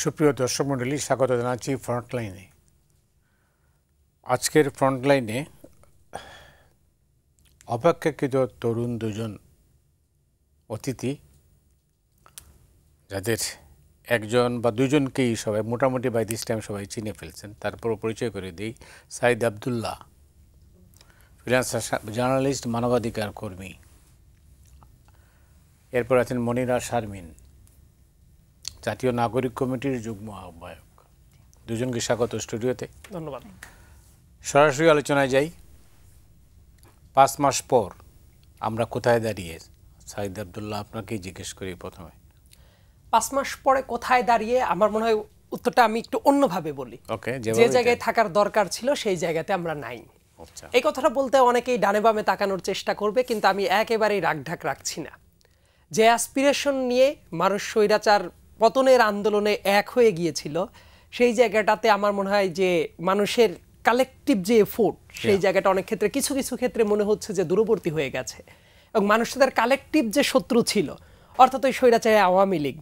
সুপ্রিয় দর্শক মণ্ডলী, স্বাগত জানাচ্ছি ফ্রন্টলাইনে। আজকের ফ্রন্টলাইনে অপেক্ষাকৃত তরুণ দুজন অতিথি, যাদের একজন বা দুজনকেই সবাই মোটামুটি বাই দিস টাইম সবাই চিনে ফেলছেন। তারপরও পরিচয় করে দিই। সাইদ আবদুল্লাহ, ফ্রিল্যান্সার জার্নালিস্ট, মানবাধিকার কর্মী। এরপর আছেন মনিরা শারমিন, জাতীয় নাগরিক কমিটির যুগ্ম আহ্বায়ক। দুজনকে স্বাগত স্টুডিওতে। ধন্যবাদ। সরাসরি আলোচনায় যাই। 5 মাস পর আমরা কোথায় দাঁড়িয়ে? সাইদ আবদুল্লাহ, আপনাকেই জিজ্ঞেস করি প্রথমে। 5 মাস পরে কোথায় দাঁড়িয়ে, আমার মনে হয় উত্তরটা আমি একটু অন্যভাবে বলি। ওকে, যে জায়গায় থাকার দরকার ছিল সেই জায়গাতে আমরা নাই। আচ্ছা, এই কথাটা বলতে অনেকেই ডানে বামে তাকানোর চেষ্টা করবে, কিন্তু আমি একেবারেই রাগঢাক রাখছি না। যে অ্যাসপিরেশন নিয়ে মানুষ স্বৈরাচার পতনের আন্দোলনে এক হয়ে গিয়েছিল, সেই জায়গাটাতে আমার মনে হয় যে মানুষের কালেকটিভ যে এফোর্ট, সেই জায়গাটা অনেক ক্ষেত্রে কিছু কিছু ক্ষেত্রে মনে হচ্ছে যে দূরবর্তী হয়ে গেছে। এবং মানুষ তাদের কালেকটিভ যে শত্রু ছিল, অর্থাৎ ওই স্বৈরাচারী আওয়ামী লীগ,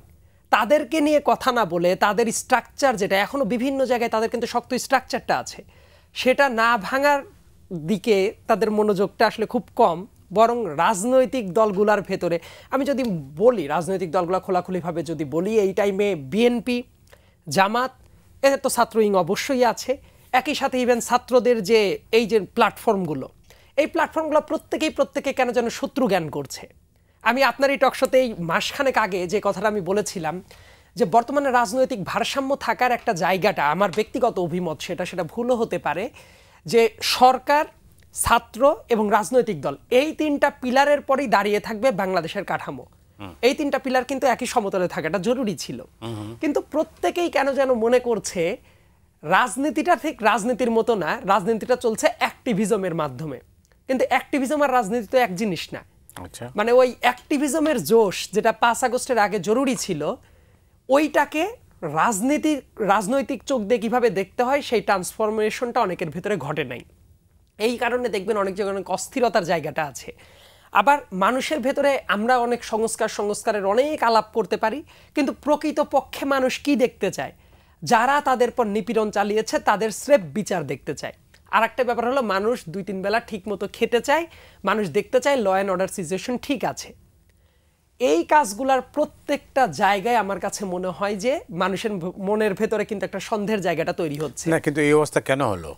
তাদেরকে নিয়ে কথা না বলে তাদের স্ট্রাকচার যেটা এখনো বিভিন্ন জায়গায় তাদের কিন্তু শক্ত স্ট্রাকচারটা আছে, সেটা না ভাঙার দিকে তাদের মনোযোগটা আসলে খুব কম। বরং রাজনৈতিক দলগুলোর ভেতরে আমি যদি বলি, রাজনৈতিক দলগুলো খোলাখুলিভাবে যদি বলি, এই টাইমে বিএনপি, জামাত, এদের তো ছাত্র উইং অবশ্যই আছে, একই সাথে ইভেন ছাত্রদের যে এই যে প্ল্যাটফর্মগুলো, এই প্ল্যাটফর্মগুলো প্রত্যেকে কেন যেন শত্রু জ্ঞান করছে। আমি আপনার এই টকশোতে এই মাসখানেক আগে যে কথাটা আমি বলেছিলাম যে বর্তমানে রাজনৈতিক ভারসাম্য থাকার একটা জায়গাটা, আমার ব্যক্তিগত অভিমত, সেটা ভুলও হতে পারে, যে সরকার, ছাত্র এবং রাজনৈতিক দল, এই 3টা পিলারের পরেই দাঁড়িয়ে থাকবে বাংলাদেশের কাঠামো। এই 3টা পিলার কিন্তু একই সমতলে থাকাটা জরুরি ছিল। কিন্তু প্রত্যেকেই কেন যেন মনে করছে রাজনীতিটা ঠিক রাজনীতির মতো না, রাজনীতিটা চলছে অ্যাক্টিভিজমের মাধ্যমে। কিন্তু অ্যাক্টিভিজম আর রাজনীতি তো এক জিনিস না। মানে ওই অ্যাক্টিভিজমের জোশ যেটা 5 আগস্টের আগে জরুরি ছিল, ওইটাকে রাজনৈতিক চোখ দিয়ে কীভাবে দেখতে হয়, সেই ট্রান্সফরমেশনটা অনেকের ভেতরে ঘটে নাই। এই কারণে দেখবেন অনেক জায়গায় অনেক অস্থিরতার জায়গাটা আছে। আবার মানুষের ভেতরে আমরা অনেক সংস্কারের অনেক আলাপ করতে পারি, কিন্তু প্রকৃতপক্ষে মানুষ কি দেখতে চায়? যারা তাদের পর নিপীড়ন চালিয়েছে তাদের স্রেফ বিচার দেখতে চায়। আর একটা ব্যাপার হলো, মানুষ 2-3 বেলা ঠিক মতো খেতে চায়, মানুষ দেখতে চায় ল অ্যান্ড অর্ডার সিচুয়েশন ঠিক আছে। এই কাজগুলার প্রত্যেকটা জায়গায় আমার কাছে মনে হয় যে মানুষের মনের ভেতরে কিন্তু একটা সন্দেহের জায়গাটা তৈরি হচ্ছে না। কিন্তু এই অবস্থা কেন হলো?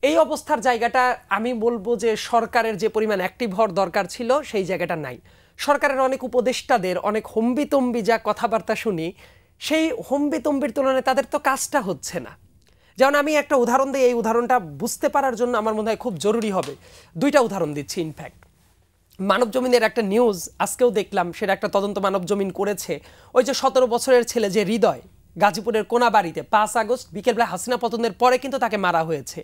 এই অবস্থার জায়গাটা আমি বলবো যে সরকারের যে পরিমাণ অ্যাক্টিভ হওয়ার দরকার ছিল সেই জায়গাটা নাই। সরকারের অনেক উপদেষ্টাদের অনেক হম্বিতম্বি যা কথাবার্তা শুনি, সেই হম্বিতম্বির তুলনায় তাদের তো কাজটা হচ্ছে না। যেমন আমি একটা উদাহরণ দিই, এই উদাহরণটা বুঝতে পারার জন্য আমার মনে হয় খুব জরুরি হবে। 2টা উদাহরণ দিচ্ছি। ইনফ্যাক্ট মানবজমিনের একটা নিউজ আজকেও দেখলাম, সেটা একটা তদন্ত মানবজমিন করেছে। ওই যে 17 বছরের ছেলে যে হৃদয়, গাজীপুরের কোনাবাড়িতে 5 আগস্ট বিকেলবেলা হাসিনা পতনের পরে কিন্তু তাকে মারা হয়েছে।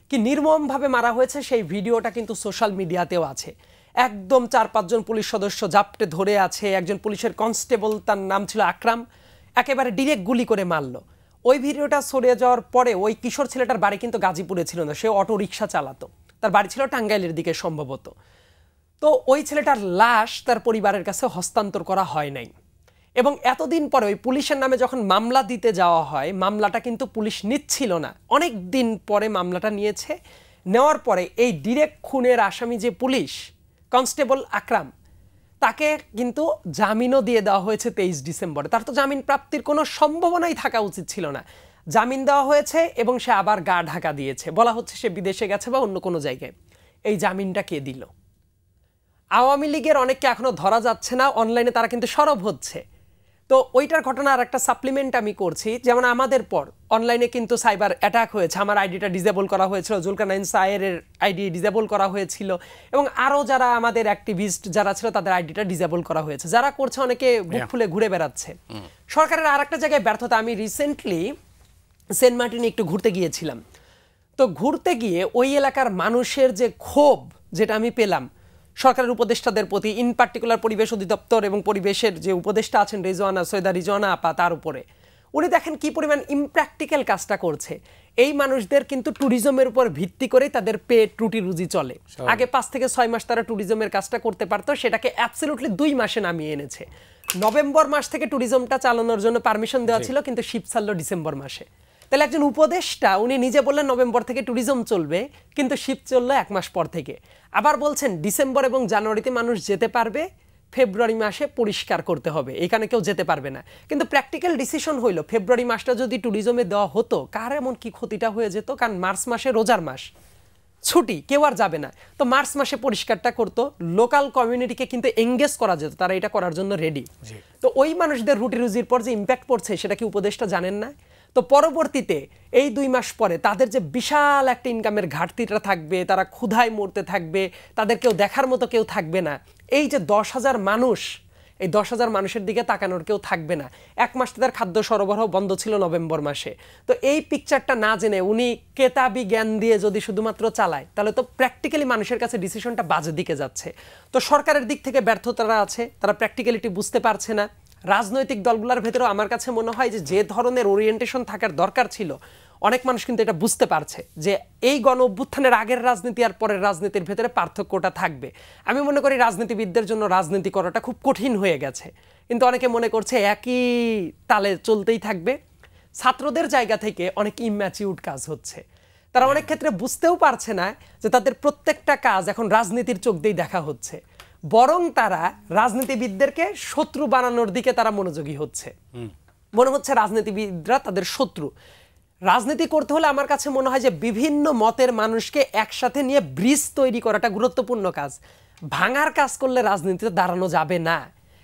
কি নির্মমভাবে মারা হয়েছে, সেই ভিডিওটা কিন্তু সোশ্যাল মিডিয়াতেও আছে। একদম 4-5 জন পুলিশ সদস্য জাপটে ধরে আছে, একজন পুলিশের কনস্টেবল, তার নাম ছিল আকরাম, একেবারে ডিরেক্ট গুলি করে মারলো। ওই ভিডিওটা সরিয়ে যাওয়ার পরে ওই কিশোর ছেলেটার বাড়ি কিন্তু গাজীপুরে ছিল না, সে অটো রিক্সা চালাতো, তার বাড়ি ছিল টাঙ্গাইলের দিকে সম্ভবত। তো ওই ছেলেটার লাশ তার পরিবারের কাছে হস্তান্তর করা হয় নাই। এবং এতদিন পরে ওই পুলিশের নামে যখন মামলা দিতে যাওয়া হয়, মামলাটা কিন্তু পুলিশ নিচ্ছিল না, অনেক দিন পরে মামলাটা নিয়েছে। নেওয়ার পরে এই ডিরেক্ট খুনের আসামি যে পুলিশ কনস্টেবল আকরাম, তাকে কিন্তু জামিনও দিয়ে দেওয়া হয়েছে 23 ডিসেম্বরে। তার তো জামিন প্রাপ্তির কোনো সম্ভাবনাই থাকা উচিত ছিল না। জামিন দেওয়া হয়েছে এবং সে আবার গা ঢাকা দিয়েছে, বলা হচ্ছে সে বিদেশে গেছে বা অন্য কোনো জায়গায়। এই জামিনটা কে দিল? আওয়ামী লীগের অনেককে এখনো ধরা যাচ্ছে না, অনলাইনে তারা কিন্তু সরব হচ্ছে। তো ওইটার ঘটনা আর একটা সাপ্লিমেন্ট আমি করছি। যেমন আমাদের পর অনলাইনে কিন্তু সাইবার অ্যাটাক হয়েছে, আমার আইডিটা ডিসেবল করা হয়েছিল, জুলকারনাইন সায়ের আইডি ডিসেবল করা হয়েছিল, এবং আরও যারা আমাদের অ্যাক্টিভিস্ট যারা ছিল তাদের আইডিটা ডিসেবল করা হয়েছে। যারা করছে অনেকে বুক ফুলে ঘুরে বেড়াচ্ছে। সরকারের আর একটা জায়গায় ব্যর্থতা। আমি রিসেন্টলি সেন্ট মার্টিনে একটু ঘুরতে গিয়েছিলাম। তো ঘুরতে গিয়ে ওই এলাকার মানুষের যে ক্ষোভ যেটা আমি পেলাম সরকারের উপদেষ্টাদের প্রতি, ইন পার্টিকুলার পরিবেশ অধিদপ্তর এবং পরিবেশের যে উপদেষ্টা আছেন সৈয়দা রিজওয়ানা আপা, তার উপরে উনি দেখেন কি পরিমাণ ইমপ্র্যাকটিক্যাল কাজটা করছে। এই মানুষদের কিন্তু ট্যুরিজমের উপর ভিত্তি করে তাদের পেট রুটি রুজি চলে। আগে 5 থেকে 6 মাস তারা ট্যুরিজমের কাজটা করতে পারতো, সেটাকে অ্যাবসলিউটলি 2 মাসে নামিয়ে এনেছে। নভেম্বর মাস থেকে ট্যুরিজমটা চালানোর জন্য পারমিশন দেওয়া ছিল, কিন্তু শিপ ছাড়লো ডিসেম্বর মাসে। তাহলে একজন উপদেষ্টা উনি নিজে বললেন নভেম্বর থেকে ট্যুরিজম চলবে, কিন্তু শিপ চললো 1 মাস পর থেকে। আবার বলছেন ডিসেম্বর এবং জানুয়ারিতে মানুষ যেতে পারবে, ফেব্রুয়ারি মাসে পরিষ্কার করতে হবে, এখানে কেউ যেতে পারবে না। কিন্তু প্র্যাকটিক্যাল ডিসিশন হইল ফেব্রুয়ারি মাসটা যদি ট্যুরিজমে দেওয়া হতো, কার এমন কি ক্ষতিটা হয়ে যেত? কারণ মার্চ মাসে রোজার মাস, ছুটি, কেউ আর যাবে না। তো মার্চ মাসে পরিষ্কারটা করতো, লোকাল কমিউনিটিকে কিন্তু এঙ্গেজ করা যেত, তারা এটা করার জন্য রেডি। তো ওই মানুষদের রুটি রুজির পর যে ইম্প্যাক্ট পড়ছে সেটা কি উপদেষ্টা জানেন না? তো পরবর্তীতে এই 2 মাস পরে তাদের যে বিশাল একটা ইনকামের ঘাটতিটা থাকবে, তারা ক্ষুধায় মরতে থাকবে, তাদের কেউ দেখার মতো কেউ থাকবে না। এই যে 10,000 মানুষ, এই 10,000 মানুষের দিকে তাকানোর কেউ থাকবে না। 1 মাস তাদের খাদ্য সরবরাহ বন্ধ ছিল নভেম্বর মাসে। তো এই পিকচারটা না জেনে উনি কেতাবি জ্ঞান দিয়ে যদি শুধুমাত্র চালায়, তাহলে তো প্র্যাকটিক্যালি মানুষের কাছে ডিসিশনটা বাজে দিকে যাচ্ছে। তো সরকারের দিক থেকে ব্যর্থতারা আছে, তারা প্র্যাকটিক্যালিটি বুঝতে পারছে না। রাজনৈতিক দলগুলোর ভেতরেও আমার কাছে মনে হয় যে ধরনের ওরিয়েন্টেশন থাকার দরকার ছিল, অনেক মানুষ কিন্তু এটা বুঝতে পারছে যে এই গণ অভ্যুত্থানের আগের রাজনীতি আর পরের রাজনীতির ভেতরে পার্থক্যটা থাকবে। আমি মনে করি রাজনীতিবিদদের জন্য রাজনীতি করাটা খুব কঠিন হয়ে গেছে, কিন্তু অনেকে মনে করছে একই তালে চলতেই থাকবে। ছাত্রদের জায়গা থেকে অনেক ইম্যাচিউরড কাজ হচ্ছে, তারা অনেক ক্ষেত্রে বুঝতেও পারছে না যে তাদের প্রত্যেকটা কাজ এখন রাজনীতির চোখ দিয়েই দেখা হচ্ছে, বরং তারা রাজনীতিবিদদেরকে শত্রু বানানোর দিকে তারা মনোযোগী হচ্ছে। মনে হচ্ছে রাজনীতিবিদরা তাদের শত্রু। রাজনীতি করতে হলে আমার কাছে মনে হয় যে বিভিন্ন মতের মানুষকে একসাথে নিয়ে ব্রিজ তৈরি করাটা গুরুত্বপূর্ণ কাজ। ভাঙার কাজ করলে রাজনীতিতে দাঁড়ানো যাবে না।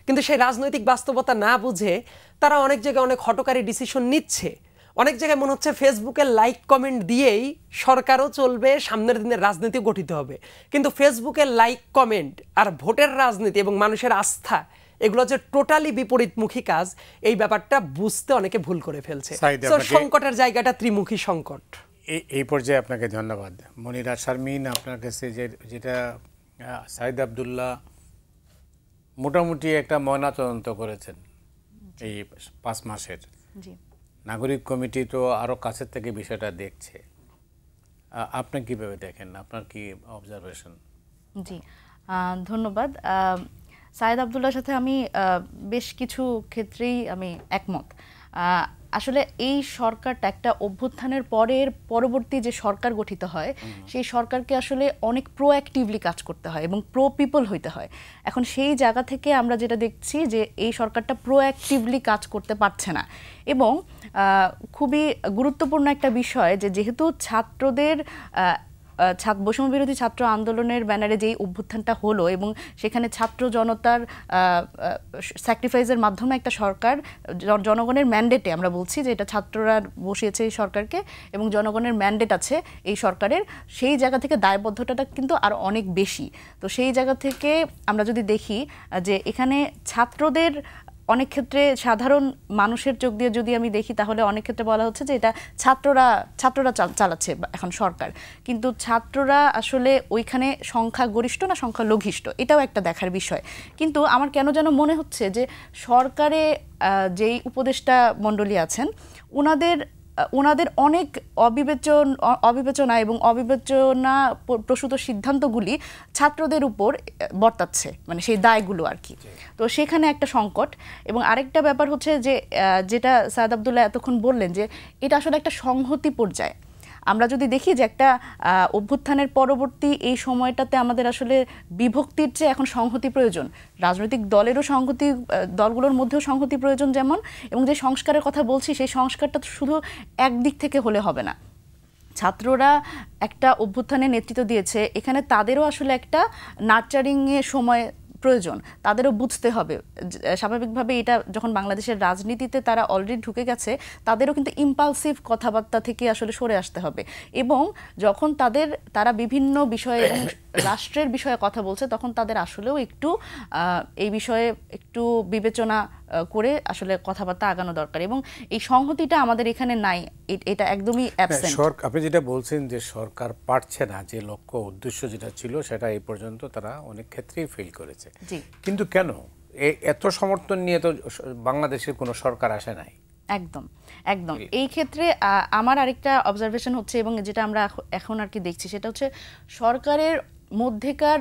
কিন্তু সেই রাজনৈতিক বাস্তবতা না বুঝে তারা অনেক জায়গায় অনেক হঠকারী ডিসিশন নিচ্ছে। অনেক জায়গায় মনে হচ্ছে ফেসবুকে লাইক কমেন্ট দিয়েই সরকারও চলবে, সামনের দিনের রাজনীতি গঠিত হবে। কিন্তু ফেসবুকে লাইক কমেন্ট আর ভোটের রাজনীতি এবং মানুষের আস্থা, এগুলো যে টোটালি বিপরীতমুখী কাজ, এই ব্যাপারটা বুঝতে অনেকে ভুল করে ফেলছে। তো সংকটের জায়গাটা ত্রিমুখী সংকট। এই পর্যায়ে আপনাকে ধন্যবাদ। মনিরা শারমিন, আপনার কাছে যেটা সাইদ আব্দুল্লাহ মোটামুটি একটা ময়নাতদন্ত করেছেন এই 5 মাসের, নাগরিক কমিটি তো আরও কাছের থেকে বিষয়টা দেখছে, আপনি কিভাবে দেখেন, আপনার কি অবজারভেশন? জি, ধন্যবাদ। সাইদ আব্দুল্লাহর সাথে আমি বেশ কিছু ক্ষেত্রেই আমি একমত। আসলে এই সরকারটা একটা অভ্যুত্থানের পরবর্তী যে সরকার গঠিত হয়, সেই সরকারকে আসলে অনেক প্রোঅ্যাক্টিভলি কাজ করতে হয় এবং প্রো পিপল হইতে হয়। এখন সেই জায়গা থেকে আমরা যেটা দেখছি যে এই সরকারটা প্রোঅ্যাক্টিভলি কাজ করতে পারছে না। এবং খুবই গুরুত্বপূর্ণ একটা বিষয় যে যেহেতু ছাত্রদের বৈষম্য বিরোধী ছাত্র আন্দোলনের ব্যানারে যেই অভ্যুত্থানটা হলো এবং সেখানে ছাত্র জনতার স্যাক্রিফাইসের মাধ্যমে একটা সরকার, জনগণের ম্যান্ডেটে আমরা বলছি যে এটা ছাত্ররা বসিয়েছে এই সরকারকে এবং জনগণের ম্যান্ডেট আছে এই সরকারের, সেই জায়গা থেকে দায়বদ্ধতাটা কিন্তু আর অনেক বেশি। তো সেই জায়গা থেকে আমরা যদি দেখি যে এখানে ছাত্রদের অনেক ক্ষেত্রে, সাধারণ মানুষের চোখ দিয়ে যদি আমি দেখি, তাহলে অনেক ক্ষেত্রে বলা হচ্ছে যে এটা ছাত্ররা চালাচ্ছে এখন সরকার, কিন্তু ছাত্ররা আসলে ওইখানে সংখ্যাগরিষ্ঠ না সংখ্যালঘিষ্ঠ, এটাও একটা দেখার বিষয়। কিন্তু আমার কেন যেন মনে হচ্ছে যে সরকারে যেই উপদেষ্টা মণ্ডলী আছেন ওনাদের অনেক অবিবেচনা এবং অবিবেচনা প্রসূত সিদ্ধান্তগুলি ছাত্রদের উপর বর্তাচ্ছে, মানে সেই দায়গুলো আর কি। তো সেখানে একটা সংকট। এবং আরেকটা ব্যাপার হচ্ছে যে যেটা সাইদ আব্দুল্লাহ এতক্ষণ বললেন যে এটা আসলে একটা সংহতি পর্যায়ে। আমরা যদি দেখি যে একটা অভ্যুত্থানের পরবর্তী এই সময়টাতে আমাদের আসলে বিভক্তির চেয়ে এখন সংহতি প্রয়োজন। রাজনৈতিক দলেরও সংহতি, দলগুলোর মধ্যেও সংহতি প্রয়োজন যেমন, এবং যে সংস্কারের কথা বলছি সেই সংস্কারটা শুধু একদিক থেকে হলে হবে না। ছাত্ররা একটা অভ্যুত্থানে নেতৃত্ব দিয়েছে, এখানে তাদেরও আসলে একটা নার্চারিংয়ের সময় প্রয়োজন, তাদেরও বুঝতে হবে। স্বাভাবিকভাবে এটা যখন বাংলাদেশের রাজনীতিতে তারা অলরেডি ঢুকে গেছে, তাদেরও কিন্তু ইম্পালসিভ কথাবার্তা থেকে আসলে সরে আসতে হবে। এবং যখন তারা বিভিন্ন বিষয়ে এবং রাষ্ট্রের বিষয়ে কথা বলছে, তখন তাদের আসলেও একটু এই বিষয়ে একটু বিবেচনা করে আসলে কথাবার্তা আগানো দরকার। এবং এই সংহতিটা আমাদের এখানে নাই, এটা একদমই অ্যাবসেন্ট। আপনি যেটা বলছেন যে সরকার পারছে না, যে লক্ষ্য উদ্দেশ্য যেটা ছিল সেটা এই পর্যন্ত তারা অনেক ক্ষেত্রেই ফেল করেছে। কিন্তু কেন এত সমর্থন নিয়ে তো বাংলাদেশের কোনো সরকার আসে নাই। একদম একদম। এই ক্ষেত্রে আমার আরেকটা অবজারভেশন হচ্ছে, এবং যেটা আমরা এখন আর কি দেখছি, সেটা হচ্ছে সরকারের মধ্যেকার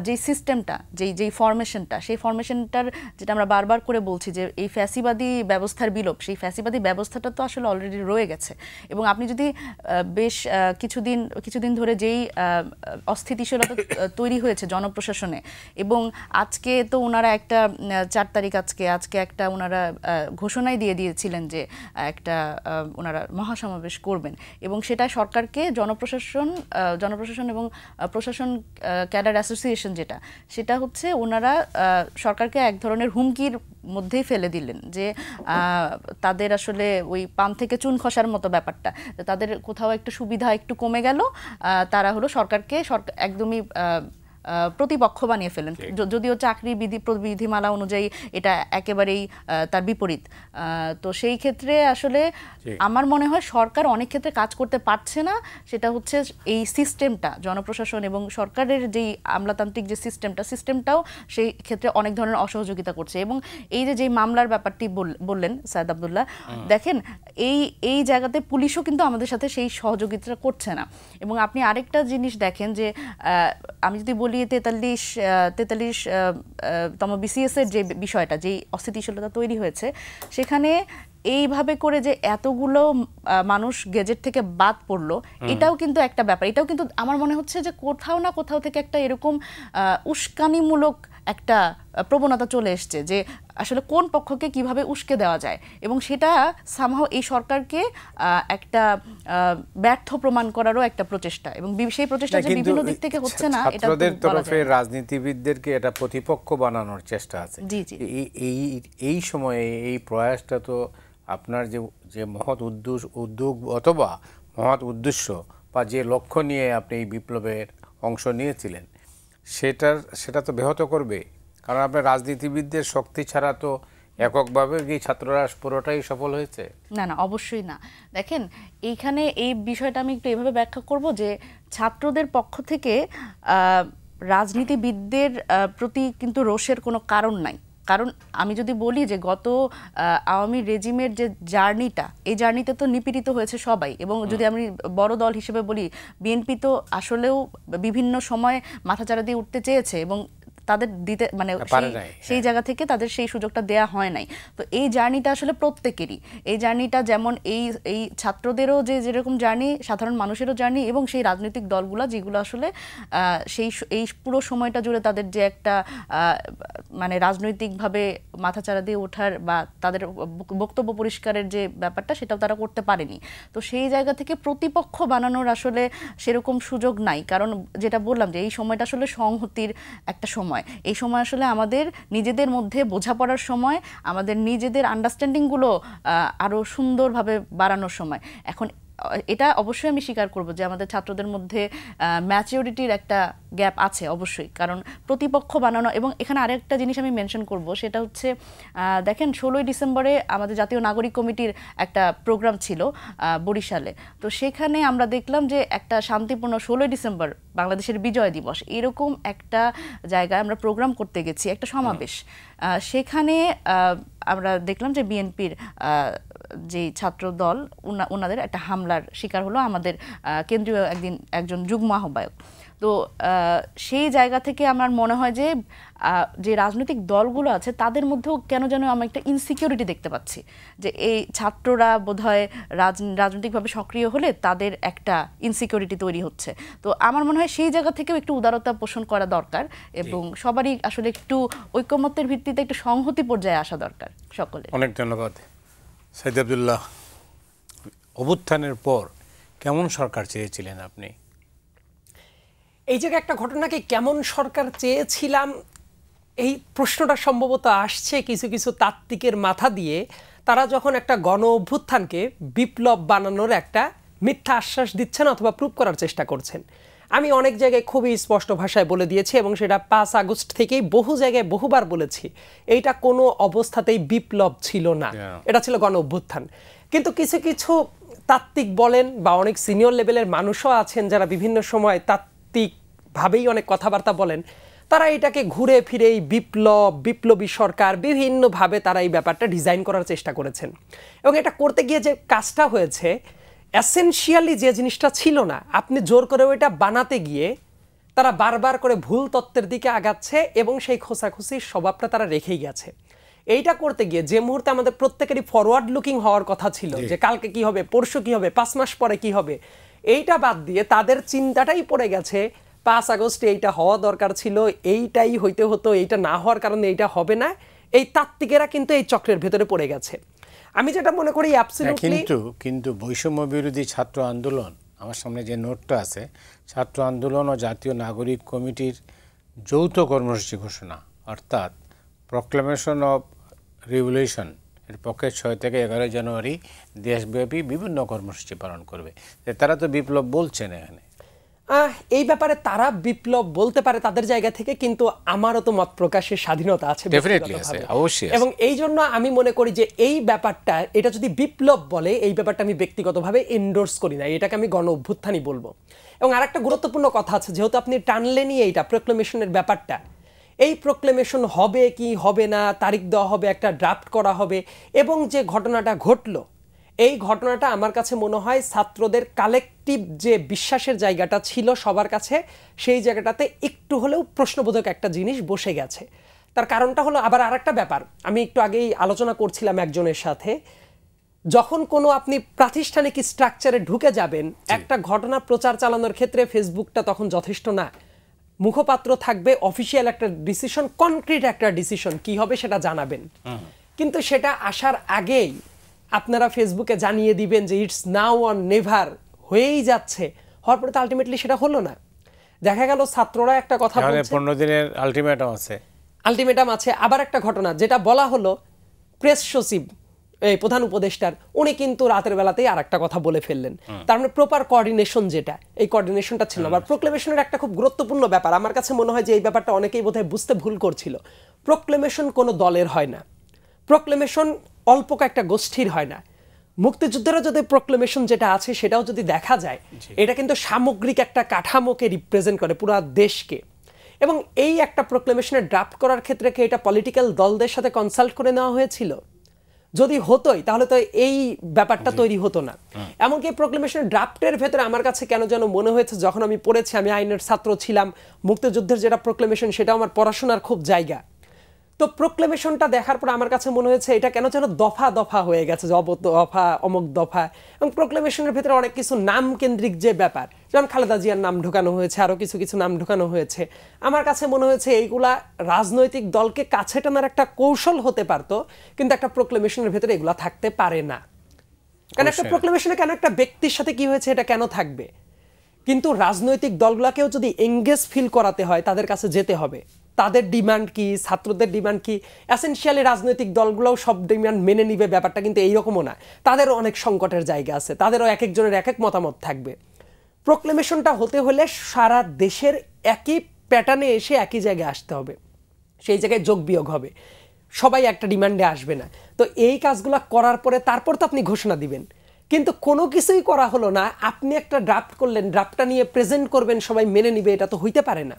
যে সিস্টেমটা, যেই ফরমেশনটা, সেই ফরমেশনটার যেটা আমরা বারবার করে বলছি যে এই ফ্যাসিবাদী ব্যবস্থার বিলোপ, সেই ফ্যাসিবাদী ব্যবস্থাটা তো আসলে অলরেডি রয়ে গেছে। এবং আপনি যদি বেশ কিছুদিন ধরে যেই অস্থিতিশীলতা তৈরি হয়েছে জনপ্রশাসনে, এবং আজকে তো ওনারা একটা 4 তারিখ আজকে একটা ওনারা ঘোষণাই দিয়ে দিয়েছিলেন যে একটা ওনারা মহাসমাবেশ করবেন, এবং সেটা সরকারকে জনপ্রশাসন এবং প্রশাসন ক্যাডার অ্যাসোসিয়েশন সেটা হচ্ছে ওনারা সরকারকে এক ধরনের হুমকির মধ্যেই ফেলে দিলেন যে তাদের আসলে ওই পান থেকে চুন খসার মতো ব্যাপারটা, তাদের কোথাও একটু সুবিধা একটু কমে গেল, তারা হলো সরকারকে একদমই প্রতিপক্ষ বানিয়ে ফেলেন। যদিও চাকরি বিধিমালা অনুযায়ী এটা একেবারেই তার বিপরীত। তো সেই ক্ষেত্রে আসলে আমার মনে হয় সরকার অনেক ক্ষেত্রে কাজ করতে পারছে না, সেটা হচ্ছে এই সিস্টেমটা, জনপ্রশাসন এবং সরকারের যেই আমলাতান্ত্রিক যে সিস্টেমটাও সেই ক্ষেত্রে অনেক ধরনের অসহযোগিতা করছে। এবং এই যে মামলার ব্যাপারটি বললেন সাইদ আব্দুল্লাহ, দেখেন এই জায়গাতে পুলিশও কিন্তু আমাদের সাথে সেই সহযোগিতা করছে না। এবং আপনি আরেকটা জিনিস দেখেন যে আমি যদি বলি 43তম BCS এর যে বিষয়টা, যেই অস্থিতিশীলতা তৈরি হয়েছে, সেখানে এইভাবে করে যে এতগুলো মানুষ গেজেট থেকে বাদ পড়লো, এটাও কিন্তু একটা ব্যাপার। এটাও কিন্তু আমার মনে হচ্ছে যে কোথাও না কোথাও থেকে একটা এরকম উস্কানিমূলক একটা প্রবণতা চলে এসছে যে আসলে কোন পক্ষকে কিভাবে উস্কে দেওয়া যায়, এবং সেটা সামহাও এই সরকারকে একটা ব্যর্থ প্রমাণ করারও একটা প্রচেষ্টা, এবং সেই প্রচেষ্টা যে বিভিন্ন দিক থেকে হচ্ছে না, এটা ছাত্রদের তরফে রাজনীতিবিদদেরকে এটা প্রতিপক্ষ বানানোর চেষ্টা আছে। এই সময়ে এই প্রয়াসটা তো আপনার যে মহৎ উদ্যোগ অথবা মহৎ উদ্দেশ্য বা যে লক্ষ্য নিয়ে আপনি এই বিপ্লবের অংশ নিয়েছিলেন, সেটা তো ব্যাহত করবে। কারণ আপনার রাজনীতিবিদদের শক্তি ছাড়া তো এককভাবে কি ছাত্ররা পুরোটাই সফল হয়েছে? না, অবশ্যই না। দেখেন, এইখানে এই বিষয়টা আমি একটু এভাবে ব্যাখ্যা করব যে ছাত্রদের পক্ষ থেকে রাজনীতিবিদদের প্রতি কিন্তু রোষের কোনো কারণ নাই। কারণ আমি যদি বলি যে গত আওয়ামী রেজিমের যে জার্নিটা, এই জার্নিতে তো নিপীড়িত হয়েছে সবাই। এবং যদি আমি বড় দল হিসেবে বলি, বিএনপি তো আসলেও বিভিন্ন সময় মাথাচাড়া দিয়ে উঠতে চেয়েছে, এবং তাদের দিতে মানে সেই জায়গা থেকে তাদের সেই সুযোগটা দেয়া হয় নাই। তো এই জার্নিটা আসলে প্রত্যেকেরই, এই জার্নিটা যেমন এই ছাত্রদেরও যেরকম জার্নি, সাধারণ মানুষেরও জার্নি, এবং সেই রাজনৈতিক দলগুলো যেগুলো আসলে এই পুরো সময়টা জুড়ে তাদের যে একটা মানে রাজনৈতিকভাবে মাথাচাড়া দিয়ে ওঠার বা তাদের বক্তব্য পরিষ্কারের যে ব্যাপারটা, সেটাও তারা করতে পারেনি। তো সেই জায়গা থেকে প্রতিপক্ষ বানানোর আসলে সেরকম সুযোগ নাই। কারণ যেটা বললাম যে এই সময়টা আসলে সংহতির একটা সময়, এই সময় আসলে আমাদের নিজেদের মধ্যে বোঝাপড়ার সময়, আমাদের নিজেদের আন্ডারস্ট্যান্ডিংগুলো আরও সুন্দরভাবে বাড়ানোর সময়। এখন এটা অবশ্যই আমি স্বীকার করব যে আমাদের ছাত্রদের মধ্যে ম্যাচিউরিটির একটা গ্যাপ আছে অবশ্যই, কারণ প্রতিপক্ষ বানানো। এবং এখানে আরেকটা জিনিস আমি মেনশন করব, সেটা হচ্ছে দেখেন 16ই ডিসেম্বরে আমাদের জাতীয় নাগরিক কমিটির একটা প্রোগ্রাম ছিল বরিশালে। তো সেখানে আমরা দেখলাম যে একটা শান্তিপূর্ণ 16ই ডিসেম্বর বাংলাদেশের বিজয় দিবস, এরকম একটা জায়গায় আমরা প্রোগ্রাম করতে গেছি, একটা সমাবেশ। সেখানে আমরা দেখলাম যে বিএনপির যে ছাত্র দল, ওনাদের একটা হামলার শিকার হলো আমাদের কেন্দ্রীয় একজন যুগ্ম আহ্বায়ক। তো সেই জায়গা থেকে আমার মনে হয় যে রাজনৈতিক দলগুলো আছে তাদের মধ্যেও কেন যেন আমি একটা ইনসিকিউরিটি দেখতে পাচ্ছি, যে এই ছাত্ররা বোধহয় রাজনৈতিকভাবে সক্রিয় হলে তাদের একটা ইনসিকিউরিটি তৈরি হচ্ছে। তো আমার মনে হয় সেই জায়গা থেকেও একটু উদারতা পোষণ করা দরকার, এবং সবারই আসলে একটু ঐকমত্যের ভিত্তিতে একটু সংহতি পর্যায়ে আসা দরকার সকলে। অনেক ধন্যবাদ সাইদ আব্দুল্লাহ। অভ্যুত্থানের পর কেমন সরকার চেয়েছিলেন আপনি? এই জায়গায় একটা ঘটনাকে কেমন সরকার চেয়েছিলাম, এই প্রশ্নটা সম্ভবত আসছে কিছু কিছু তাত্ত্বিকের মাথা দিয়ে, তারা যখন একটা গণ অভ্যুত্থানকে বিপ্লব বানানোর একটা মিথ্যা আশ্বাস দিচ্ছেন অথবা প্রুভ করার চেষ্টা করছেন। আমি অনেক জায়গায় খুবই স্পষ্ট ভাষায় বলে দিয়েছি, এবং সেটা 5 আগস্ট থেকেই বহু জায়গায় বহুবার বলেছি, এইটা কোনো অবস্থাতেই বিপ্লব ছিল না, এটা ছিল গণ অভ্যুত্থান। কিন্তু কিছু কিছু তাত্ত্বিক বলেন বা অনেক সিনিয়র লেভেলের মানুষও আছেন যারা বিভিন্ন সময় তাত্ত্বিকভাবেই অনেক কথাবার্তা বলেন, তারা এটাকে ঘুরে ফিরে এই বিপ্লবী সরকার বিভিন্নভাবে তারা এই ব্যাপারটা ডিজাইন করার চেষ্টা করেছেন। এবং এটা করতে গিয়ে যে কাজটা হয়েছে, এসেনশিয়ালি যে জিনিসটা ছিল না, আপনি জোর করে ওইটা বানাতে গিয়ে তারা বারবার করে ভুল তত্ত্বের দিকে আগাচ্ছে এবং সেই খোঁচাখুচির স্বভাবটা তারা রেখেই গেছে। এইটা করতে গিয়ে যে মুহূর্তে আমাদের প্রত্যেকেরই ফরওয়ার্ড লুকিং হওয়ার কথা ছিল, যে কালকে কি হবে, পরশু কি হবে, 5 মাস পরে কি হবে, এইটা বাদ দিয়ে তাদের চিন্তাটাই পড়ে গেছে 5 আগস্টে এইটা হওয়া দরকার ছিল, এইটাই হইতে হতো, এইটা না হওয়ার কারণে এইটা হবে না। এই তাত্ত্বিকেরা কিন্তু এই চক্রের ভেতরে পড়ে গেছে। আমি যেটা মনে করি অ্যাবসলিউটলি, কিন্তু বৈষম্য বিরোধী ছাত্র আন্দোলন, আমার সামনে যে নোটটা আছে, ছাত্র আন্দোলন ও জাতীয় নাগরিক কমিটির যৌথ কর্মসূচি ঘোষণা, অর্থাৎ প্রক্লেমেশন অফ রিভলিউশন এর পক্ষে 6 থেকে 11 জানুয়ারি দেশব্যাপী বিভিন্ন কর্মসূচি পালন করবে। তারা তো বিপ্লব বলছেন এখানে। এই ব্যাপারে তারা বিপ্লব বলতে পারে তাদের জায়গা থেকে, কিন্তু আমারও তো মত প্রকাশের স্বাধীনতা আছে অবশ্যই। এবং এই জন্য আমি মনে করি যে এই ব্যাপারটা, এটা যদি বিপ্লব বলে, এই ব্যাপারটা আমি ব্যক্তিগতভাবে এন্ডোর্স করি না, এটাকে আমি গণ অভ্যুত্থানই বলবো। এবং আরেকটা গুরুত্বপূর্ণ কথা আছে, যেহেতু আপনি টানলেনি এইটা প্রক্লেমেশনের ব্যাপারটা, এই প্রক্লেমেশন হবে কি হবে না, তারিখ দেওয়া হবে, একটা ড্রাফট করা হবে, এবং যে ঘটনাটা ঘটলো, এই ঘটনাটা আমার কাছে মনে হয় ছাত্রদের কালেকটিভ যে বিশ্বাসের জায়গাটা ছিল সবার কাছে, সেই জায়গাটাতে একটু হলেও প্রশ্নবোধক একটা জিনিস বসে গেছে। তার কারণটা হলো আবার আরেকটা ব্যাপার, আমি একটু আগেই আলোচনা করছিলাম একজনের সাথে, যখন কোনো আপনি প্রাতিষ্ঠানিক স্ট্রাকচারে ঢুকে যাবেন, একটা ঘটনা প্রচার চালানোর ক্ষেত্রে ফেসবুকটা তখন যথেষ্ট না, মুখপাত্র থাকবে, অফিসিয়াল একটা ডিসিশন, কনক্রিট একটা ডিসিশন কি হবে সেটা জানাবেন, কিন্তু সেটা আসার আগেই আপনারা ফেসবুকে জানিয়ে দিবেন যে ইটস নাও অর নেভার, হয়েই যাচ্ছে, হওয়ার পরে তো আলটিমেটলি সেটা হলো না। দেখা গেল ছাত্ররা একটা কথা বলছে, 15 দিনের আলটিমেটাম আছে। আবার একটা ঘটনা যেটা বলা হলো, প্রেস সচিব এই প্রধান উপদেষ্টার, উনি কিন্তু রাতের বেলাতেই আর একটা কথা বলে ফেললেন। তার মানে প্রপার কোঅর্ডিনেশন যেটা, এই কোঅর্ডিনেশনটা ছিল। আবার প্রোক্লেমেশনের একটা খুব গুরুত্বপূর্ণ ব্যাপার, আমার কাছে মনে হয় যে এই ব্যাপারটা অনেকেই বোধহয় বুঝতে ভুল করছিল। প্রোক্লেমেশন কোনো দলের হয় না, প্রোক্লেমেশন অল্প কয়েকটা গোষ্ঠীর হয় না। মুক্তিযুদ্ধের যদি প্রোক্লেমেশন যেটা আছে সেটাও যদি দেখা যায়, এটা কিন্তু সামগ্রিক একটা কাঠামোকে রিপ্রেজেন্ট করে, পুরো দেশকে। এবং এই একটা প্রোক্লেমেশনের ড্রাফট করার ক্ষেত্রে কি এটা পলিটিক্যাল দলদের সাথে কনসাল্ট করে নেওয়া হয়েছিল? যদি হতোই তাহলে তো এই ব্যাপারটা তৈরি হতো না। এমনকি প্রোক্লেমেশনের ড্রাফটের ভেতরে আমার কাছে কেন যেন মনে হয়েছে, যখন আমি পড়েছি, আমি আইনের ছাত্র ছিলাম, মুক্তিযুদ্ধের যেটা প্রোক্লেমেশন সেটা আমার পড়াশোনার খুব জায়গা, তো প্রোক্লেমেশনটা দেখার পর আমার কাছে মনে হয়েছে এটা কেন যেন দফা দফা হয়ে গেছে, যে দফা অমুক দফা। এবং প্রোক্লেমেশনের ভেতরে অনেক কিছু নাম কেন্দ্রিক যে ব্যাপার, যেমন খালেদা জিয়ার নাম ঢোকানো হয়েছে, আরও কিছু কিছু নাম ঢোকানো হয়েছে। আমার কাছে মনে হয়েছে এইগুলা রাজনৈতিক দলকে কাছে টানার একটা কৌশল হতে পারতো, কিন্তু একটা প্রোক্লেমেশনের ভেতরে এগুলা থাকতে পারে না। কারণ একটা প্রোক্লেমেশনে কেন একটা ব্যক্তির সাথে কি হয়েছে এটা কেন থাকবে? কিন্তু রাজনৈতিক দলগুলোকেও যদি এঙ্গেজ ফিল করাতে হয়, তাদের কাছে যেতে হবে, তাদের ডিমান্ড কি, ছাত্রদের ডিমান্ড কি। এসেনশিয়ালি রাজনৈতিক দলগুলোও সব ডিমান্ড মেনে নিবে, ব্যাপারটা কিন্তু এইরকমও না, তাদেরও অনেক সংকটের জায়গা আছে, তাদেরও এক একজনের এক এক মতামত থাকবে। প্রোক্লেমেশনটা হতে হলে সারা দেশের একই প্যাটার্নে এসে একই জায়গায় আসতে হবে, সেই জায়গায় যোগ বিয়োগ হবে, সবাই একটা ডিমান্ডে আসবে না। তো এই কাজগুলো করার পরে তারপর তো আপনি ঘোষণা দিবেন, কিন্তু কোনো কিছুই করা হলো না। আপনি একটা ড্রাফট করলেন, ড্রাফটটা নিয়ে প্রেজেন্ট করবেন, সবাই মেনে নিবে, এটা তো হইতে পারে না।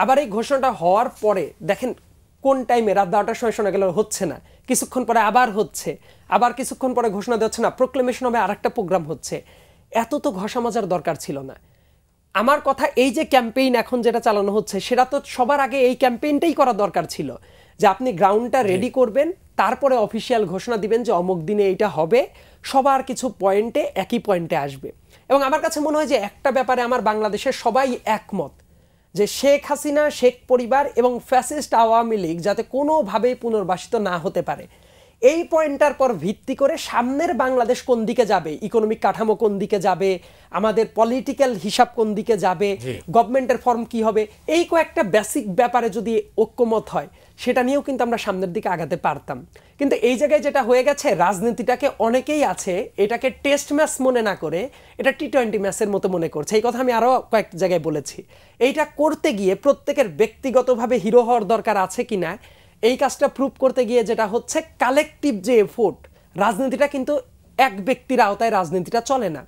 আবার এই ঘোষণাটা হওয়ার পরে দেখেন কোন টাইমে, রাত 12টার সময় শোনা গেল হচ্ছে না, কিছুক্ষণ পরে আবার হচ্ছে, আবার কিছুক্ষণ পরে ঘোষণা দিচ্ছে না, প্রোক্লেমেশন হবে, আর একটা প্রোগ্রাম হচ্ছে। এত তো ঘষা মাজার দরকার ছিল না। আমার কথা, এই যে ক্যাম্পেইন এখন যেটা চালানো হচ্ছে, সেটা তো সবার আগে এই ক্যাম্পেইনটাই করা দরকার ছিল, যে আপনি গ্রাউন্ডটা রেডি করবেন, তারপরে অফিসিয়াল ঘোষণা দিবেন যে অমুক দিনে এইটা হবে, সবার কিছু পয়েন্টে একই পয়েন্টে আসবে। এবং আমার কাছে মনে হয় যে একটা ব্যাপারে আমার বাংলাদেশের সবাই একমত, যে শেখ হাসিনা, শেখ পরিবার এবং ফ্যাসিস্ট আওয়ামী লীগ যাতে কোনোভাবেই পুনর্বাসিত না হতে পারে। এই পয়েন্টটার পর ভিত্তি করে সামনের বাংলাদেশ কোন দিকে যাবে, ইকোনমিক কাঠামো কোন দিকে যাবে, আমাদের পলিটিক্যাল হিসাব কোন দিকে যাবে, গভর্নমেন্টের ফর্ম কি হবে, এই কয়েকটা বেসিক ব্যাপারে যদি ঐক্যমত হয়, সেটা নিয়েও কিন্তু আমরা সামনের দিকে আগাতে পারতাম। কিন্তু এই জায়গায় যেটা হয়ে গেছে, রাজনীতিটাকে অনেকেই আছে এটাকে টেস্ট ম্যাচ মনে না করে এটা টি-20 ম্যাচের মতো মনে করছে। এই কথা আমি আরও কয়েক জায়গায় বলেছি। এইটা করতে গিয়ে প্রত্যেকের ব্যক্তিগতভাবে হিরো হওয়ার দরকার আছে কিনা, এই কাজটা প্রুভ করতে গিয়ে যেটা হচ্ছে, কালেকটিভ যে এফোর্ট, রাজনীতিটা কিন্তু এক ব্যক্তির আওতায় রাজনীতিটা চলে না।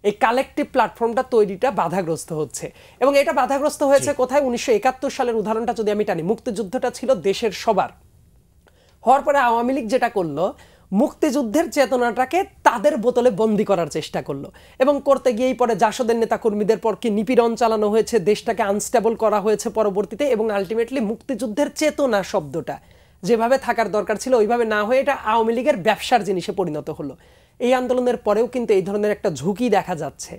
এই কালেকটিভ প্ল্যাটফর্মটা তৈরিটা বাধাগ্রস্ত হচ্ছে। এবং এটা বাধাগ্রস্ত হয়েছে কোথায়? 1971 সালের উদাহরণটা যদি আমি টানি, মুক্তিযুদ্ধটা ছিল দেশের সবার। হওয়ার পরে আওয়ামী লীগ যেটা করলো, মুক্তিযুদ্ধের চেতনাটাকে তাদের বোতলে বন্দি করার চেষ্টা করলো, এবং করতে গিয়েই পরে জাসদের নেতাকর্মীদের পর কি নিপীড়ন চালানো হয়েছে, দেশটাকে আনস্টেবল করা হয়েছে পরবর্তীতে, এবং আলটিমেটলি মুক্তিযুদ্ধের চেতনা শব্দটা যেভাবে থাকার দরকার ছিল ওইভাবে না হয়ে এটা আওয়ামী লীগের ব্যবসার জিনিসে পরিণত হলো। এই আন্দোলনের পরেও কিন্তু এই ধরনের একটা ঝুঁকি দেখা যাচ্ছে।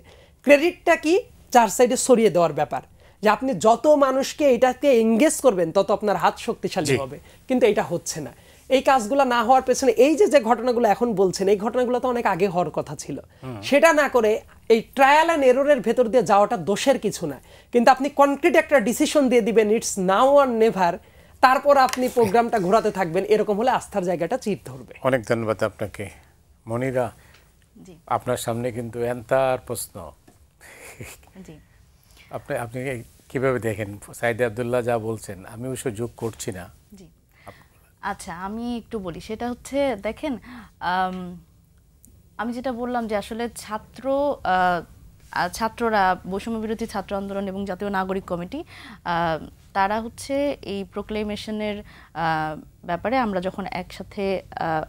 ক্রেডিটটা কি? চার সাইডে সরিয়ে দেওয়ার ব্যাপার, যে আপনি যত মানুষকে এটাকে এঙ্গেজ করবেন তত আপনার হাত শক্তিশালী হবে, কিন্তু এটা হচ্ছে না। এই কাজগুলো না হওয়ার পেছনে এই যে ঘটনাগুলো এখন বলছেন, এই ঘটনাগুলো তো অনেক আগে হওয়ার কথা ছিল। সেটা না করে এই ট্রায়াল অ্যান্ড এররের ভেতর দিয়ে যাওয়াটা দোষের কিছু না, কিন্তু আপনি কনক্রিট একটা ডিসিশন দিয়ে দিবেন ইটস নাও আর নেভার, তারপর আপনি প্রোগ্রামটা ঘোরাতে থাকবেন, এরকম হলে আস্থার জায়গাটা চির ধরবে। অনেক ধন্যবাদ আপনাকে। মনিরা, আপনার সামনে কিন্তু এন্তার প্রশ্ন, আপনি কিভাবে দেখেন সাইদ আব্দুল্লাহ যা বলছেন? আমি অবশ্য যোগ করছি না। আচ্ছা, আমি একটু বলি। সেটা হচ্ছে, দেখেন, আমি যেটা বললাম যে আসলে ছাত্ররা, বৈষম্য বিরোধী ছাত্র আন্দোলন এবং জাতীয় নাগরিক কমিটি, তারা হচ্ছে এই প্রোক্লেমেশনের ব্যাপারে আমরা যখন একসাথে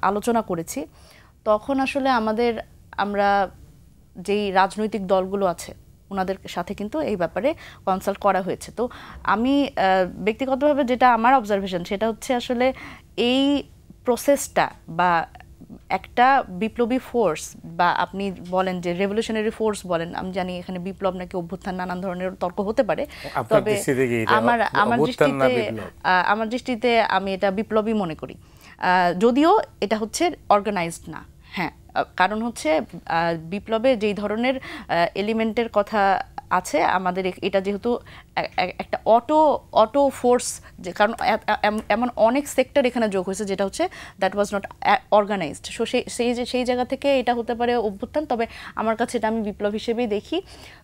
আলোচনা করেছি, তখন আসলে আমরা যেই রাজনৈতিক দলগুলো আছে ওনাদের সাথে কিন্তু এই ব্যাপারে কনসাল্ট করা হয়েছে। তো আমি ব্যক্তিগতভাবে যেটা আমার অবজারভেশন, সেটা হচ্ছে আসলে এই প্রসেসটা বা একটা বিপ্লবী ফোর্স, বা আপনি বলেন যে রেভলিউশনারি ফোর্স বলেন, আমি জানি এখানে বিপ্লব নাকি অভ্যুত্থান নানান ধরনের তর্ক হতে পারে, তবে আমার দৃষ্টিতে আমি এটা বিপ্লবী মনে করি, যদিও এটা হচ্ছে অর্গানাইজড না। হ্যাঁ, কারণ হচ্ছে বিপ্লবে যেই ধরনের এলিমেন্টের কথা আছে, আমাদের এটা যেহেতু একটা অটো ফোর্স, যে কারণ এমন অনেক সেক্টর এখানে যোগ হয়েছে যেটা হচ্ছে that was not organized. So সেই জায়গা থেকে এটা হতে পারে অভ্যুত্থান, তবে আমার কাছে এটা আমি বিপ্লব হিসেবেই দেখি।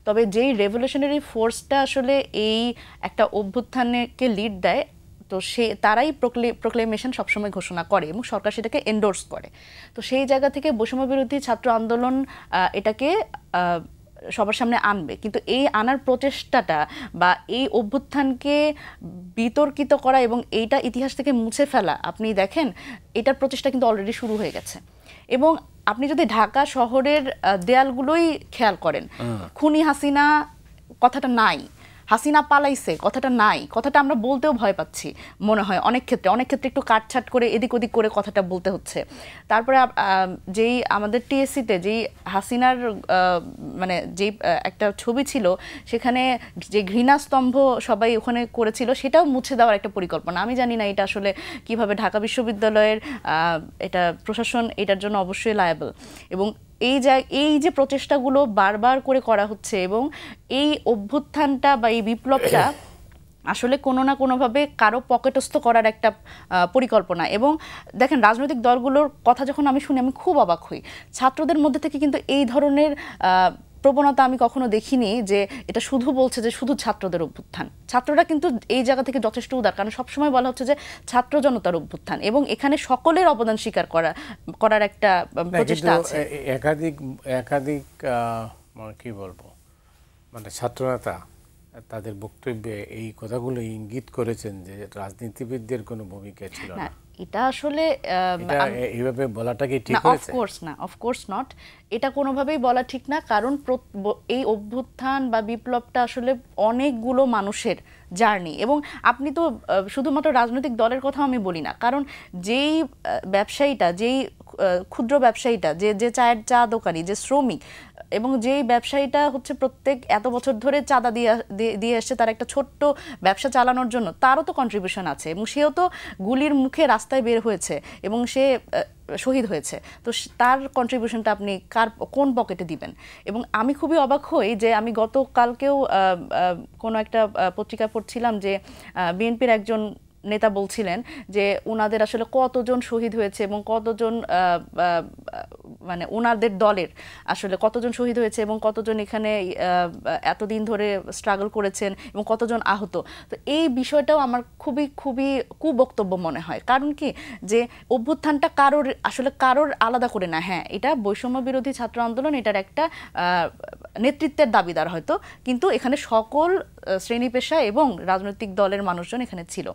তবে যেই রেভলিউশনারি ফোর্সটা আসলে এই একটা অভ্যুত্থানকে লিড দেয়, তো তারাই প্রোক্লেমেশন সবসময় ঘোষণা করে এবং সরকার সেটাকে এন্ডোর্স করে। তো সেই জায়গা থেকে বৈষম্য বিরোধী ছাত্র আন্দোলন এটাকে সবার সামনে আনবে, কিন্তু এই আনার প্রচেষ্টাটা বা এই অভ্যুত্থানকে বিতর্কিত করা এবং এইটা ইতিহাস থেকে মুছে ফেলা, আপনি দেখেন এটার প্রচেষ্টা কিন্তু অলরেডি শুরু হয়ে গেছে। এবং আপনি যদি ঢাকা শহরের দেয়ালগুলোই খেয়াল করেন, খুনি হাসিনা কথাটা নাই, হাসিনা পালাইছে কথাটা নাই, কথাটা আমরা বলতেও ভয় পাচ্ছি মনে হয় অনেক ক্ষেত্রে একটু কাটছাট করে এদিক ওদিক করে কথাটা বলতে হচ্ছে। তারপরে যেই আমাদের টিএসসিতে যেই হাসিনার মানে যেই একটা ছবি ছিল, সেখানে যে ঘৃণাস্তম্ভ সবাই ওখানে করেছিল, সেটাও মুছে দেওয়ার একটা পরিকল্পনা। আমি জানি না এটা আসলে কিভাবে, ঢাকা বিশ্ববিদ্যালয়ের এটা প্রশাসন এটার জন্য অবশ্যই লায়াবল। এবং এই যে প্রচেষ্টাগুলো বারবার করে করা হচ্ছে, এবং এই অভ্যুত্থানটা বা এই বিপ্লবটা আসলে কোনো না কোনোভাবে কারো পকেটস্থ করার একটা পরিকল্পনা। এবং দেখেন, রাজনৈতিক দলগুলোর কথা যখন আমি শুনি আমি খুব অবাক হই। ছাত্রদের মধ্যে থেকে কিন্তু এই ধরনের প্রবণতা আমি কখনো দেখিনি, যে এটা শুধু বলছে যে শুধু ছাত্রদের অভ্যুত্থান। ছাত্ররা কিন্তু এই জায়গা থেকে যথেষ্ট উদার, কারণ সবসময় বলা হচ্ছে যে ছাত্র জনতার অভ্যুত্থান, এবং এখানে সকলের অবদান স্বীকার করার একটা প্রচেষ্টা আছে। একাধিক কি বলবো, মানে ছাত্রনেতা তাদের বক্তব্যে এই কথাগুলো ইঙ্গিত করেছেন যে রাজনীতিবিদদের কোনো ভূমিকা ছিল না। এটা আসলে এইভাবে বলাটা কি ঠিক হয়েছে? অফকোর্স নট, এটা কোনোভাবেই বলা ঠিক না। কারণ এই অভ্যুত্থান বা বিপ্লবটা আসলে অনেকগুলো মানুষের জার্নি, এবং আপনি তো শুধুমাত্র রাজনৈতিক দলের কথা আমি বলি না, কারণ যেই ব্যবসায়ীটা, যেই ক্ষুদ্র ব্যবসায়ীটা, যে চায়ের চা দোকানি, যে শ্রমিক, এবং যেই ব্যবসায়ীটা হচ্ছে প্রত্যেক এত বছর ধরে চাঁদা দিয়ে আসছে তার একটা ছোট্ট ব্যবসা চালানোর জন্য, তারও তো কন্ট্রিবিউশন আছে, এবং সেও তো গুলির মুখে রাস্তায় বের হয়েছে এবং সে শহীদ হয়েছে। তো তার কন্ট্রিবিউশনটা আপনি কোন পকেটে দিবেন? এবং আমি খুবই অবাক হই যে আমি গতকালকেও কোনো একটা পত্রিকায় পড়ছিলাম যে বিএনপির একজন নেতা বলছিলেন যে ওনাদের আসলে কতজন শহীদ হয়েছে এবং কতজন মানে ওনাদের দলের আসলে কতজন শহীদ হয়েছে এবং কতজন এখানে এতদিন ধরে স্ট্রাগল করেছেন এবং কতজন আহত। তো এই বিষয়টাও আমার খুবই কুবক্তব্য মনে হয়। কারণ কি, যে অভ্যুত্থানটা কারোর আলাদা করে না। হ্যাঁ, এটা বৈষম্য বিরোধী ছাত্র আন্দোলন, এটার একটা নেতৃত্বের দাবিদার হয়তো, কিন্তু এখানে সকল শ্রেণী পেশা এবং রাজনৈতিক দলের মানুষজন এখানে ছিল।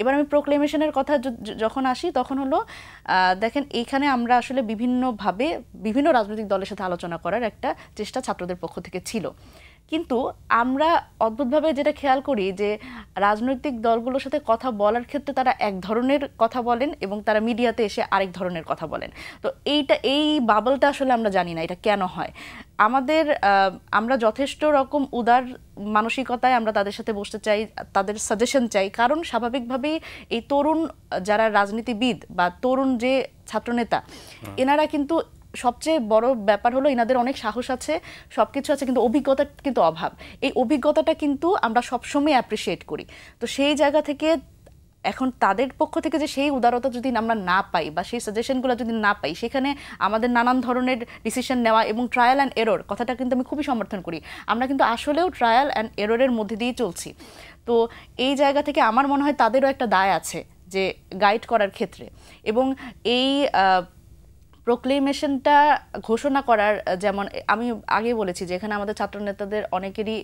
এবার আমি প্রোক্লেমেশনের কথা যখন আসি, তখন হলো দেখেন এইখানে আমরা আসলে বিভিন্নভাবে বিভিন্ন রাজনৈতিক দলের সাথে আলোচনা করার একটা চেষ্টা ছাত্রদের পক্ষ থেকে ছিল, কিন্তু আমরা অদ্ভুতভাবে যেটা খেয়াল করি যে রাজনৈতিক দলগুলোর সাথে কথা বলার ক্ষেত্রে তারা এক ধরনের কথা বলেন এবং তারা মিডিয়াতে এসে আরেক ধরনের কথা বলেন। তো এই বাবলটা আসলে আমরা জানি না এটা কেন হয়। আমরা যথেষ্ট রকম উদার মানসিকতায় আমরা তাদের সাথে বসতে চাই, তাদের সাজেশন চাই, কারণ স্বাভাবিকভাবেই এই তরুণ যারা রাজনীতিবিদ বা তরুণ যে ছাত্রনেতা, এনারা কিন্তু সবচেয়ে বড় ব্যাপার হলো এনাদের অনেক সাহস আছে, সবকিছু আছে, কিন্তু অভিজ্ঞতার কিন্তু অভাব। এই অভিজ্ঞতাটা কিন্তু আমরা সবসময় অ্যাপ্রিসিয়েট করি। তো সেই জায়গা থেকে এখন তাদের পক্ষ থেকে যে সেই উদারতা যদি আমরা না পাই বা সেই সাজেশনগুলো যদি না পাই, সেখানে আমাদের নানান ধরনের ডিসিশন নেওয়া এবং ট্রায়াল অ্যান্ড এরর কথাটা কিন্তু আমি খুবই সমর্থন করি। আমরা কিন্তু আসলেও ট্রায়াল অ্যান্ড এররের মধ্যে দিয়েই চলছি। তো এই জায়গা থেকে আমার মনে হয় তাদেরও একটা দায় আছে যে গাইড করার ক্ষেত্রে, এবং এই প্রোক্লেমেশনটা ঘোষণা করার, যেমন আমি আগে বলেছি যে এখানে আমাদের ছাত্র নেতাদের অনেকেরই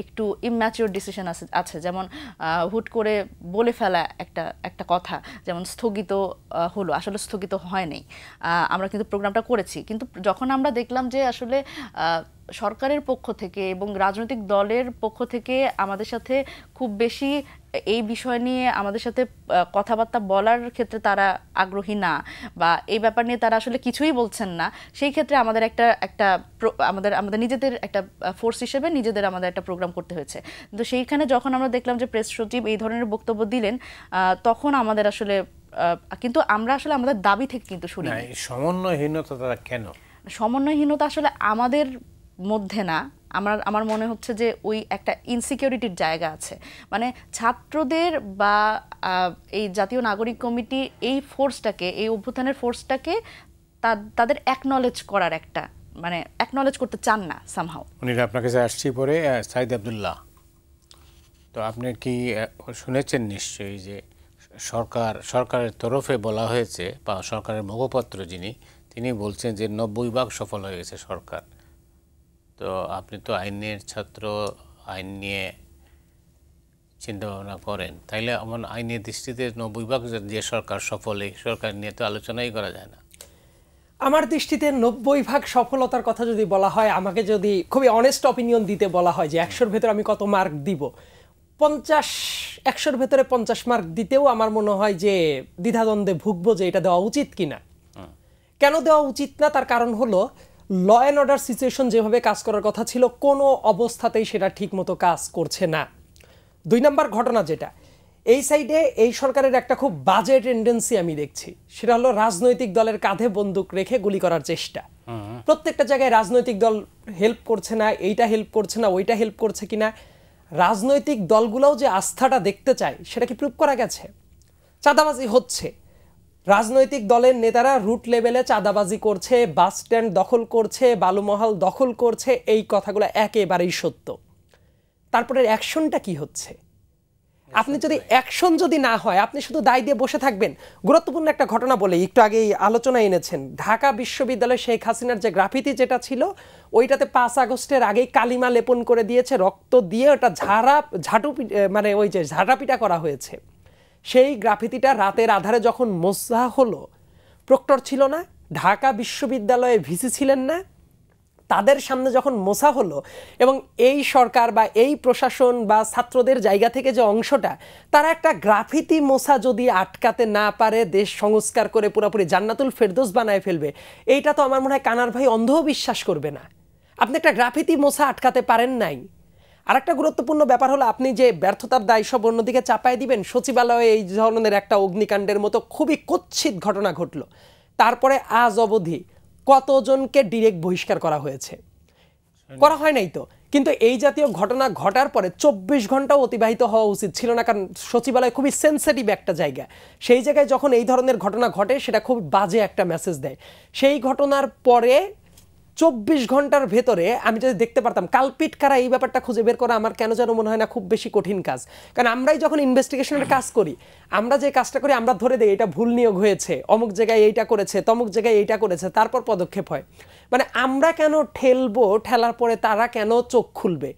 একটু ইম্যাচিওর ডিসিশন আছে, যেমন হুট করে বলে ফেলা একটা কথা, যেমন স্থগিত হলো, আসলে স্থগিত হয়নি, আমরা কিন্তু প্রোগ্রামটা করেছি, কিন্তু যখন আমরা দেখলাম যে আসলে সরকারের পক্ষ থেকে এবং রাজনৈতিক দলের পক্ষ থেকে আমাদের সাথে খুব বেশি এই বিষয় নিয়ে আমাদের সাথে কথাবার্তা বলার ক্ষেত্রে তারা আগ্রহী না, বা এই ব্যাপার নিয়ে তারা আসলে কিছুই বলছেন না, সেই ক্ষেত্রে আমাদের আমাদের নিজেদের একটা ফোর্স হিসেবে আমাদের একটা প্রোগ্রাম করতে হয়েছে। কিন্তু সেইখানে যখন আমরা দেখলাম যে প্রেস সচিব এই ধরনের বক্তব্য দিলেন, তখন আমাদের আসলে কিন্তু আমরা আসলে আমাদের দাবি থেকে কিন্তু শুনি। সমন্বয়হীনতা কেন? সমন্বয়হীনতা আসলে আমাদের মধ্যে না, আমার মনে হচ্ছে যে ওই একটা ইনসিকিউরিটির জায়গা আছে, মানে ছাত্রদের বা এই জাতীয় নাগরিক কমিটি এই ফোর্সটাকে, এই অভ্যুত্থানের ফোর্সটাকে তাদের অ্যাকনলেজ করার একটা, মানে অ্যাকনলেজ করতে চান না সামহাও। উনি আপনার কাছে আসছি পরে সাইদ আব্দুল্লাহ, তো আপনি কি শুনেছেন নিশ্চয়ই যে সরকারের তরফে বলা হয়েছে, বা সরকারের মুখপাত্র তিনি বলছেন যে 90% সফল হয়ে গেছে সরকার। তো আপনি তো আইনের ছাত্র, আইন নিয়ে চিন্তা ভাবনা করেন, তাইলে আমার আইনের দৃষ্টিতে 90% যে সরকার সফল, এই সরকার নিয়ে তো আলোচনাই করা যায় না। আমার দৃষ্টিতে 90% সফলতার কথা যদি বলা হয়, আমাকে যদি খুবই অনেস্ট অপিনিয়ন দিতে বলা হয় যে 100-র ভেতরে আমি কত মার্ক দিব, 100-র ভেতরে 50 মার্ক দিতেও আমার মনে হয় যে দ্বিধাদ্বন্দ্বে ভুগবো যে এটা দেওয়া উচিত কিনা। কেন দেওয়া উচিত না, তার কারণ হলো ল অ্যান্ড অর্ডার সিচুয়েশন যেভাবে কাজ করার কথা ছিল কোনো অবস্থাতেই সেটা ঠিকমতো কাজ করছে না। 2 নম্বর ঘটনা যেটা, এই সাইডে এই সরকারের একটা খুব বাজে টেন্ডেন্সি আমি দেখছি, সেটা হলো রাজনৈতিক দলের কাঁধে বন্দুক রেখে গুলি করার চেষ্টা। প্রত্যেকটা জায়গায় রাজনৈতিক দল হেল্প করছে না, এইটা হেল্প করছে না, ওইটা হেল্প করছে কিনা। রাজনৈতিক দলগুলোও যে আস্থাটা দেখতে চায় সেটা কি প্রুভ করা গেছে? চাঁদাবাজি হচ্ছে, রাজনৈতিক দলের নেতারা রুট লেভেলে চাঁদাবাজি করছে, বাস স্ট্যান্ড দখল করছে, বালুমহাল দখল করছে, এই কথাগুলো একেবারেই সত্য। তারপরে অ্যাকশনটা কি হচ্ছে? আপনি যদি অ্যাকশন যদি না হয়, আপনি শুধু দায় দিয়ে বসে থাকবেন। গুরুত্বপূর্ণ একটা ঘটনা বলে একটু আগেই আলোচনায় এনেছেন, ঢাকা বিশ্ববিদ্যালয়ে শেখ হাসিনার যে গ্রাফিতি যেটা ছিল, ওইটাতে 5 আগস্টের আগেই কালিমা লেপন করে দিয়েছে, রক্ত দিয়ে ওটা মানে ওই যে ঝাঁটাপিটা করা হয়েছে। সেই গ্রাফিতিটা রাতের আধারে যখন মোছা হলো, প্রক্টর ছিল না, ঢাকা বিশ্ববিদ্যালয়ে ভিসি ছিলেন না, তাদের সামনে যখন মোছা হলো, এবং এই সরকার বা এই প্রশাসন বা ছাত্রদের জায়গা থেকে যে অংশটা, তারা একটা গ্রাফিতি মোছা যদি আটকাতে না পারে, দেশ সংস্কার করে পুরোপুরি জান্নাতুল ফেরদৌস বানায় ফেলবে, এইটা তো আমার মনে হয় কানার ভাই অন্ধও বিশ্বাস করবে না। আপনি একটা গ্রাফিতি মোছা আটকাতে পারেন নাই। আরেকটা গুরুত্বপূর্ণ ব্যাপার হলো, আপনি যে ব্যর্থতার দায় সব অন্যদিকে চাপাই দিবেন, সচিবালয়ে এই ধরনের একটা অগ্নিকাণ্ডের মতো খুবই কুৎসিত ঘটনা ঘটলো, তারপরে আজ অবধি কতজনকে ডিরেক্ট বহিষ্কার করা হয়েছে? করা হয় নাই তো। কিন্তু এই জাতীয় ঘটনা ঘটার পরে 24 ঘন্টাও অতিবাহিত হওয়া উচিত ছিল না, কারণ সচিবালয় খুবই সেন্সিটিভ একটা জায়গা। সেই জায়গায় যখন এই ধরনের ঘটনা ঘটে, সেটা খুব বাজে একটা মেসেজ দেয়। সেই ঘটনার পরে 24 ঘন্টার ভেতরে আমি যদি দেখতে পারতাম কালপিট কারা, এই ব্যাপারটা খুঁজে বের করা আমার কেন যেন মনে হয় না খুব বেশি কঠিন কাজ। কারণ আমরাই যখন ইনভেস্টিগেশনের কাজ করি, আমরা যে কাজটা করি আমরা ধরে দিই এটা ভুল নিয়োগ হয়েছে, অমুক জায়গায় এইটা করেছে, তমুক জায়গায় এইটা করেছে, তারপর পদক্ষেপ হয়। মানে আমরা কেন ঠেলবো, ঠেলার পরে তারা কেন চোখ খুলবে?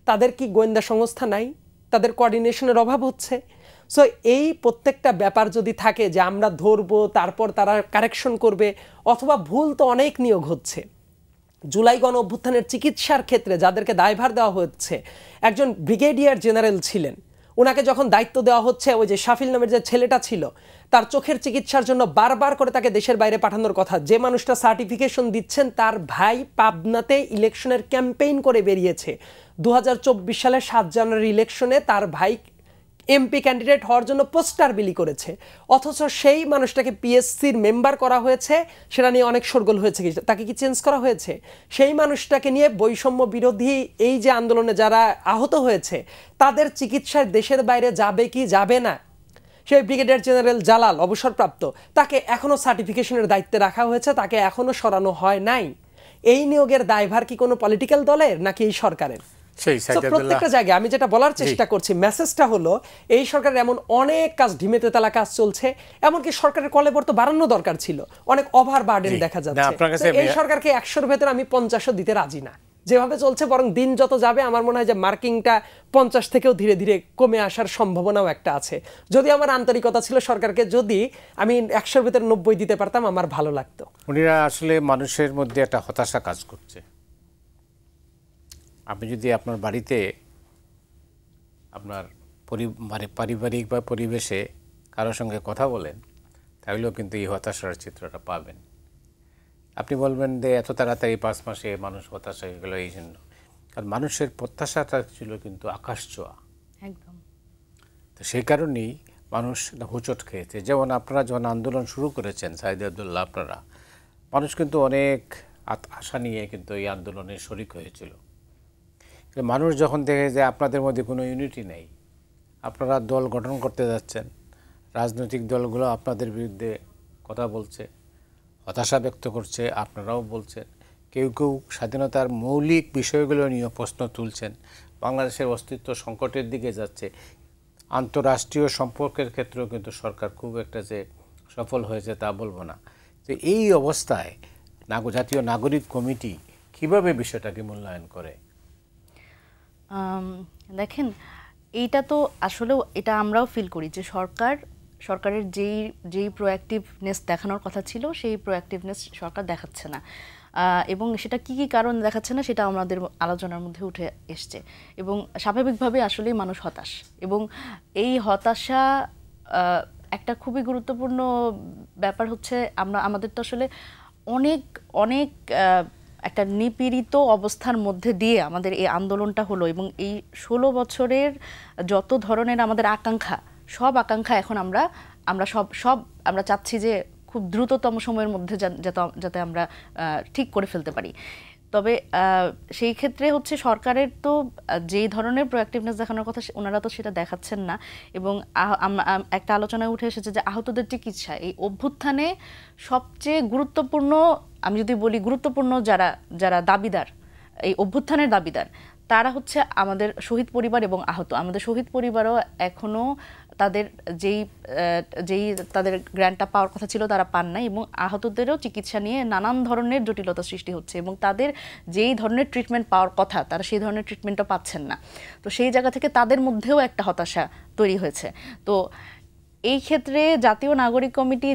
তাদের কি গোয়েন্দা সংস্থা নাই? তাদের কোঅর্ডিনেশনের অভাব হচ্ছে? সো এই প্রত্যেকটা ব্যাপার যদি থাকে যে আমরা ধরবো তারপর তারা কারেকশন করবে, অথবা ভুল তো অনেক নিয়োগ হচ্ছে। জুলাই গণ অভ্যুত্থানের চিকিৎসার ক্ষেত্রে যাদেরকে দায়ভার দেওয়া হচ্ছে, একজন ব্রিগেডিয়ার জেনারেল ছিলেন, ওনাকে যখন দায়িত্ব দেওয়া হচ্ছে, ওই যে শাফিল নামের যে ছেলেটা ছিল তার চোখের চিকিৎসার জন্য বারবার করে তাকে দেশের বাইরে পাঠানোর কথা, যে মানুষটা সার্টিফিকেশন দিচ্ছেন তার ভাই পাবনাতে ইলেকশনের ক্যাম্পেইন করে বেরিয়েছে। 2024 সালের 7 জানুয়ারি ইলেকশনে তার ভাই এমপি ক্যান্ডিডেট হওয়ার জন্য পোস্টার বিলি করেছে, অথচ সেই মানুষটাকে পিএসসির মেম্বার করা হয়েছে, সেটা নিয়ে অনেক শোরগোল হয়েছে। তাকে কি চেঞ্জ করা হয়েছে? সেই মানুষটাকে নিয়ে বৈষম্য বিরোধী এই যে আন্দোলনে যারা আহত হয়েছে তাদের চিকিৎসায় দেশের বাইরে যাবে কি যাবে না, সেই ব্রিগেডিয়ার জেনারেল জালাল অবসরপ্রাপ্ত, তাকে এখনো সার্টিফিকেশনের দায়িত্বে রাখা হয়েছে, তাকে এখনো সরানো হয় নাই। এই নিয়োগের দায়ভার কি কোনো পলিটিক্যাল দলের নাকি এই সরকারের? প্রত্যেকটা জায়গায় আমি যেটা বলার চেষ্টা করছি, মেসেজটা হলো এই সরকারের এমন অনেক কাজ, ঢিমেতে তালা কাজ চলছে, এমনকি সরকারের কলেবর তো বাড়ানো দরকার ছিল, অনেক ওভার বার্ডেন দেখা যাচ্ছে। এই সরকারকে 100-র ভেতরে আমি 50-ও দিতে রাজি না, যেভাবে চলছে। বরং দিন যত যাবে আমার মনে হয় যে মার্কিংটা 50 থেকেও ধীরে ধীরে কমে আসার সম্ভাবনাও একটা আছে। যদি আমার আন্তরিকতা ছিল সরকারকে যদি আমি 100-র ভেতরে 90 দিতে পারতাম আমার ভালো লাগতো। উনিরা আসলে মানুষের মধ্যে একটা হতাশা কাজ করছে। আপনি যদি আপনার বাড়িতে আপনার মানে পারিবারিক বা পরিবেশে কারোর সঙ্গে কথা বলেন, তাহলেও কিন্তু এই হতাশার চিত্রটা পাবেন। আপনি বলবেন যে এত তাড়াতাড়ি 5 মাসে মানুষ হতাশা হয়ে গেল এই জন্য, কারণ মানুষের প্রত্যাশাটা ছিল কিন্তু আকাশ ছোঁয়া একদম। তো সেই কারণেই মানুষ হোঁচট খেয়েছে। যেমন আপনারা যখন আন্দোলন শুরু করেছেন সাইদ আব্দুল্লাহ, আপনারা মানুষ কিন্তু অনেক আশা নিয়ে কিন্তু এই আন্দোলনে শরিক হয়েছিল। মানুষ যখন দেখে যে আপনাদের মধ্যে কোনো ইউনিটি নেই, আপনারা দল গঠন করতে যাচ্ছেন, রাজনৈতিক দলগুলো আপনাদের বিরুদ্ধে কথা বলছে, হতাশা ব্যক্ত করছে, আপনারাও বলছেন, কেউ কেউ স্বাধীনতার মৌলিক বিষয়গুলো নিয়ে প্রশ্ন তুলছেন, বাংলাদেশের অস্তিত্ব সংকটের দিকে যাচ্ছে। আন্তঃরাষ্ট্রীয় সম্পর্কের ক্ষেত্রেও কিন্তু সরকার খুব একটা যে সফল হয়েছে তা বলবো না। তো এই অবস্থায় জাতীয় নাগরিক কমিটি কিভাবে বিষয়টাকে মূল্যায়ন করে? দেখেন, এইটা তো আসলেও এটা আমরাও ফিল করি যে সরকারের যেই প্রোঅ্যাক্টিভনেস দেখানোর কথা ছিল সেই প্রোঅ্যাক্টিভনেস সরকার দেখাচ্ছে না, এবং সেটা কি কি কারণ দেখাচ্ছে না সেটা আমাদের আলোচনার মধ্যে উঠে এসছে। এবং স্বাভাবিকভাবে আসলেই মানুষ হতাশ, এবং এই হতাশা একটা খুবই গুরুত্বপূর্ণ ব্যাপার হচ্ছে আমাদের তো আসলে অনেক অনেক একটা নিপীড়িত অবস্থার মধ্যে দিয়ে আমাদের এই আন্দোলনটা হলো, এবং এই 16 বছরের যত ধরনের আমাদের আকাঙ্ক্ষা, সব আকাঙ্ক্ষা এখন আমরা আমরা চাচ্ছি যে খুব দ্রুততম সময়ের মধ্যে যাতে আমরা ঠিক করে ফেলতে পারি। তবে সেই ক্ষেত্রে হচ্ছে সরকারের তো যেই ধরনের প্রোঅ্যাক্টিভনেস দেখানোর কথা ওনারা তো সেটা দেখাচ্ছেন না। এবং একটা আলোচনায় উঠে এসেছে যে আহতদের চিকিৎসা, এই অভ্যুত্থানে সবচেয়ে গুরুত্বপূর্ণ, আমি যদি বলি গুরুত্বপূর্ণ যারা দাবিদার, এই অভ্যুত্থানের দাবিদার, তারা হচ্ছে আমাদের শহীদ পরিবার এবং আহত। আমাদের শহীদ পরিবারও এখনও তাদের তাদের গ্র্যান্টটা পাওয়ার কথা ছিল তারা পান নাই, এবং আহতদেরও চিকিৎসা নিয়ে নানান ধরনের জটিলতা সৃষ্টি হচ্ছে, এবং তাদের যেই ধরনের ট্রিটমেন্ট পাওয়ার কথা তারা সেই ধরনের ট্রিটমেন্টও পাচ্ছেন না। তো সেই জায়গা থেকে তাদের মধ্যেও একটা হতাশা তৈরি হয়েছে। তো এই ক্ষেত্রে জাতীয় নাগরিক কমিটি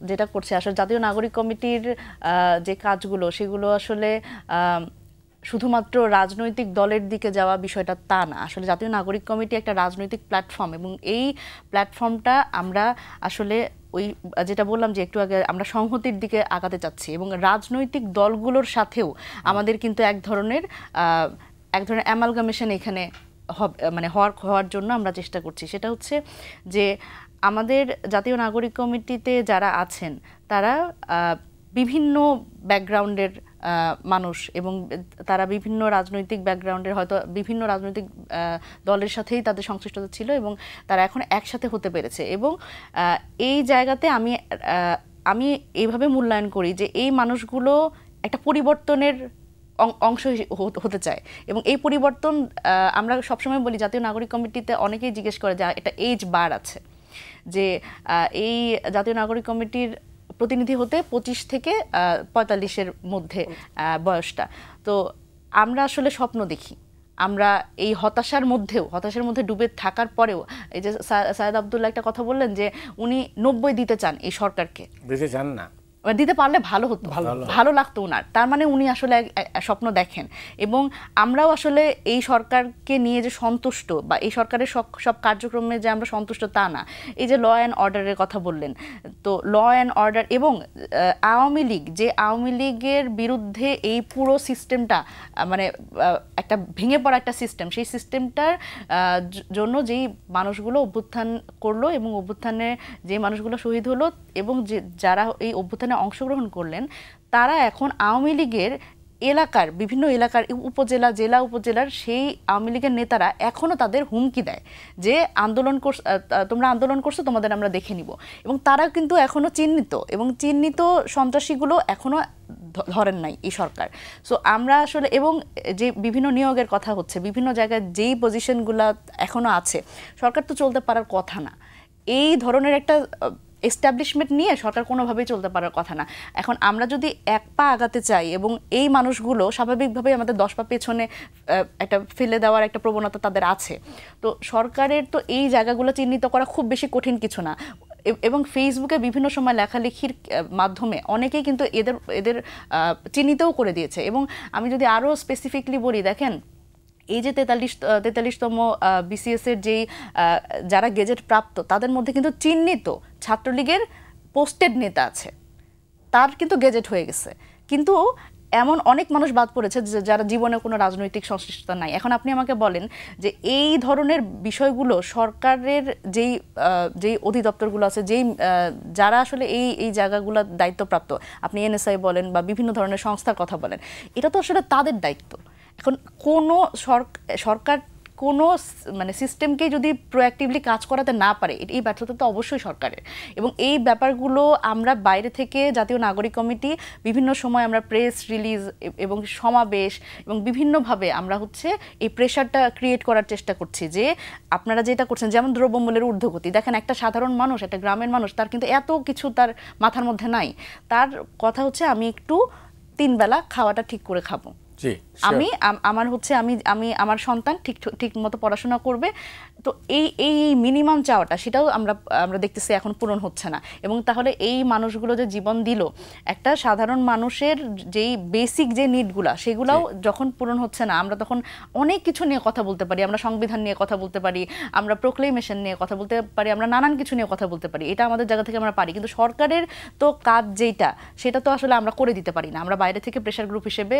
যেটা করছে, আসলে জাতীয় নাগরিক কমিটির যে কাজগুলো সেগুলো আসলে শুধুমাত্র রাজনৈতিক দলের দিকে যাওয়া বিষয়টা তা না। আসলে জাতীয় নাগরিক কমিটি একটা রাজনৈতিক প্ল্যাটফর্ম, এবং এই প্ল্যাটফর্মটা আমরা আসলে ওই যেটা বললাম যে একটু আগে আমরা সংহতির দিকে আগাতে চাচ্ছি, এবং রাজনৈতিক দলগুলোর সাথেও আমাদের কিন্তু এক ধরনের অ্যামালগামেশন এখানে মানে হওয়ার জন্য আমরা চেষ্টা করছি। সেটা হচ্ছে যে আমাদের জাতীয় নাগরিক কমিটিতে যারা আছেন তারা বিভিন্ন ব্যাকগ্রাউন্ডের মানুষ, এবং তারা বিভিন্ন রাজনৈতিক ব্যাকগ্রাউন্ডের, হয়তো বিভিন্ন রাজনৈতিক দলের সাথেই তাদের সংশ্লিষ্টতা ছিল, এবং তারা এখন একসাথে হতে পেরেছে। এবং এই জায়গাতে আমি এইভাবে মূল্যায়ন করি যে এই মানুষগুলো একটা পরিবর্তনের অংশ হতে চায়। এবং এই পরিবর্তন আমরা সবসময় বলি, জাতীয় নাগরিক কমিটিতে অনেকেই জিজ্ঞেস করে যে একটা এজ বার আছে, যে এই জাতীয় নাগরিক কমিটির প্রতিনিধি হতে 25 থেকে 45-এর মধ্যে বয়সটা। তো আমরা আসলে স্বপ্ন দেখি, আমরা এই হতাশার মধ্যে ডুবে থাকার পরেও, এই যে সায়েদ আব্দুল্লাহ একটা কথা বললেন যে উনি 90 দিতে চান এই সরকারকে, দিতে চান না, দিতে পারলে ভালো হতো, ভালো লাগতো ওনার। তার মানে উনি আসলে স্বপ্ন দেখেন। এবং আমরাও আসলে এই সরকারকে নিয়ে যে সন্তুষ্ট, বা এই সরকারের সব কার্যক্রমে যে আমরা সন্তুষ্ট তা না। এই যে ল অ্যান্ড অর্ডারের কথা বললেন, তো ল অ্যান্ড অর্ডার এবং আওয়ামী লীগের বিরুদ্ধে এই পুরো সিস্টেমটা, মানে একটা ভেঙে পড়া একটা সিস্টেম, সেই সিস্টেমটার জন্য যেই মানুষগুলো অভ্যুত্থান করলো এবং অভ্যুত্থানে যে মানুষগুলো শহীদ হলো এবং যারা এই অভ্যুত্থানে অংশগ্রহণ করলেন, তারা এখন আওয়ামী লীগের এলাকার বিভিন্ন এলাকার জেলা উপজেলার সেই আওয়ামী লীগের নেতারা এখনো তাদের হুমকি দেয় যে তোমরা আন্দোলন করছো, তোমাদের আমরা দেখে নিব। এবং তারা কিন্তু এখনো চিহ্নিত সন্ত্রাসীগুলো এখনো ধরেন নাই এই সরকার। সো আমরা আসলে, এবং যে বিভিন্ন নিয়োগের কথা হচ্ছে, বিভিন্ন জায়গায় যেই পজিশনগুলো এখনো আছে, সরকার তো চলতে পারার কথা না। এই ধরনের একটা এস্টাবলিশমেন্ট নিয়ে সরকার কোনোভাবেই চলতে পারার কথা না। এখন আমরা যদি এক পা আগাতে চাই, এবং এই মানুষগুলো স্বাভাবিকভাবেই আমাদের 10 পা পেছনে একটা ফেলে দেওয়ার একটা প্রবণতা তাদের আছে, তো সরকারের তো এই জায়গাগুলো চিহ্নিত করা খুব বেশি কঠিন কিছু না। এবং ফেসবুকে বিভিন্ন সময় লেখালেখির মাধ্যমে অনেকেই কিন্তু এদের চিহ্নিতও করে দিয়েছে। এবং আমি যদি আরও স্পেসিফিকলি বলি, দেখেন এই যে 43তম BCS এর যেই যারা গেজেট প্রাপ্ত, তাদের মধ্যে কিন্তু চিহ্নিত ছাত্রলীগের পোস্টেড নেতা আছে, তার কিন্তু গেজেট হয়ে গেছে। কিন্তু এমন অনেক মানুষ বাদ পড়েছে যারা জীবনে কোনো রাজনৈতিক সংশ্লিষ্টতা নাই। এখন আপনি আমাকে বলেন যে এই ধরনের বিষয়গুলো সরকারের যেই অধিদপ্তরগুলো আছে, যারা আসলে এই জায়গাগুলো দায়িত্বপ্রাপ্ত, আপনি NSI বলেন বা বিভিন্ন ধরনের সংস্থার কথা বলেন, এটা তো আসলে তাদের দায়িত্ব। এখন কোনো সরকার কোনো মানে সিস্টেমকে যদি প্রোঅ্যাক্টিভলি কাজ করাতে না পারে, এই ব্যর্থতা তো অবশ্যই সরকারের। এবং এই ব্যাপারগুলো আমরা বাইরে থেকে জাতীয় নাগরিক কমিটি বিভিন্ন সময় আমরা প্রেস রিলিজ এবং সমাবেশ এবং বিভিন্নভাবে আমরা এই প্রেশারটা ক্রিয়েট করার চেষ্টা করছি যে আপনারা যেটা করছেন, যেমন দ্রব্যমূল্যের ঊর্ধ্বগতি, দেখেন একটা সাধারণ মানুষ, একটা গ্রামের মানুষ, তার কিন্তু এত কিছু তার মাথার মধ্যে নাই। তার কথা আমি একটু 3 বেলা খাওয়াটা ঠিক করে খাবো, আমার সন্তান ঠিক মতো পড়াশোনা করবে। তো এই মিনিমাম চাওয়াটা, সেটাও আমরা দেখতেছি এখন পূরণ হচ্ছে না। এবং তাহলে এই মানুষগুলো যে জীবন দিল, একটা সাধারণ মানুষের যেই বেসিক যে নিডগুলা, সেগুলাও যখন পূরণ হচ্ছে না, আমরা তখন অনেক কিছু নিয়ে কথা বলতে পারি, আমরা সংবিধান নিয়ে কথা বলতে পারি, আমরা প্রোক্লেমেশন নিয়ে কথা বলতে পারি, আমরা নানান কিছু নিয়ে কথা বলতে পারি, এটা আমাদের জায়গা থেকে আমরা পারি। কিন্তু সরকারের তো কাজ সেটা তো আসলে আমরা করে দিতে পারি না। আমরা বাইরে থেকে প্রেশার গ্রুপ হিসেবে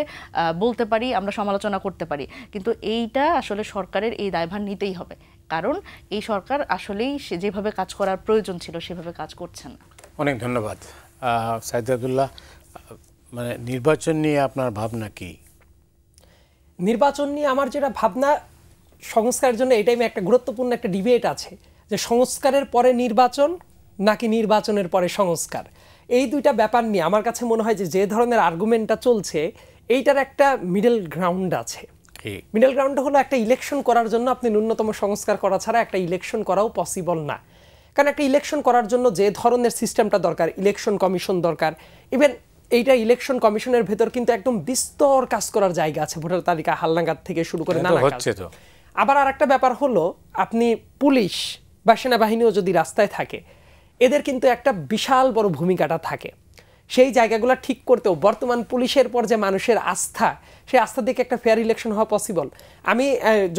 বলতে পারি, আমরা সমালোচনা করতে পারি, কিন্তু এইটা আসলে সরকারের এই দায়ভার নিতেই হবে, কারণ এই সরকার আসলেই যেভাবে কাজ করার প্রয়োজন ছিল সেভাবে কাজ করছে না। অনেক ধন্যবাদ সায়েদ আব্দুল্লাহ। মানে নির্বাচন নিয়ে আপনার ভাবনা কি? নির্বাচন নিয়ে আমার যেটা ভাবনা, সংস্কারের জন্য এটাই একটা গুরুত্বপূর্ণ একটা ডিবেট আছে যে সংস্কারের পরে নির্বাচন নাকি নির্বাচনের পরে সংস্কার। এই দুইটা ব্যাপার নিয়ে আমার কাছে মনে হয় যে ধরনের আর্গুমেন্টটা চলছে, এইটার একটা মিডল গ্রাউন্ড আছে। মিডল গ্রাউন্ড হলো একটা ইলেকশন করার জন্য আপনি ন্যূনতম সংস্কার করা ছাড়া একটা ইলেকশন করাও পসিবল না। কারণ একটা ইলেকশন করার জন্য যে ধরনের সিস্টেমটা দরকার, ইলেকশন কমিশন দরকার। ইভেন এইটা ইলেকশন কমিশনের ভেতর কিন্তু একদম বিস্তর কাজ করার জায়গা আছে, ভোটার তালিকা হালনাগাদ থেকে শুরু করে নানা কাজ। আবার আর একটা ব্যাপার হলো, আপনি পুলিশ বা সেনাবাহিনীও যদি রাস্তায় থাকে, এদের কিন্তু একটা বিশাল বড় ভূমিকাটা থাকে। সেই জায়গাগুলো ঠিক করতেও বর্তমান পুলিশের পর যে মানুষের আস্থা, সেই আস্থা দিকে একটা ফেয়ার ইলেকশন হওয়া পসিবল। আমি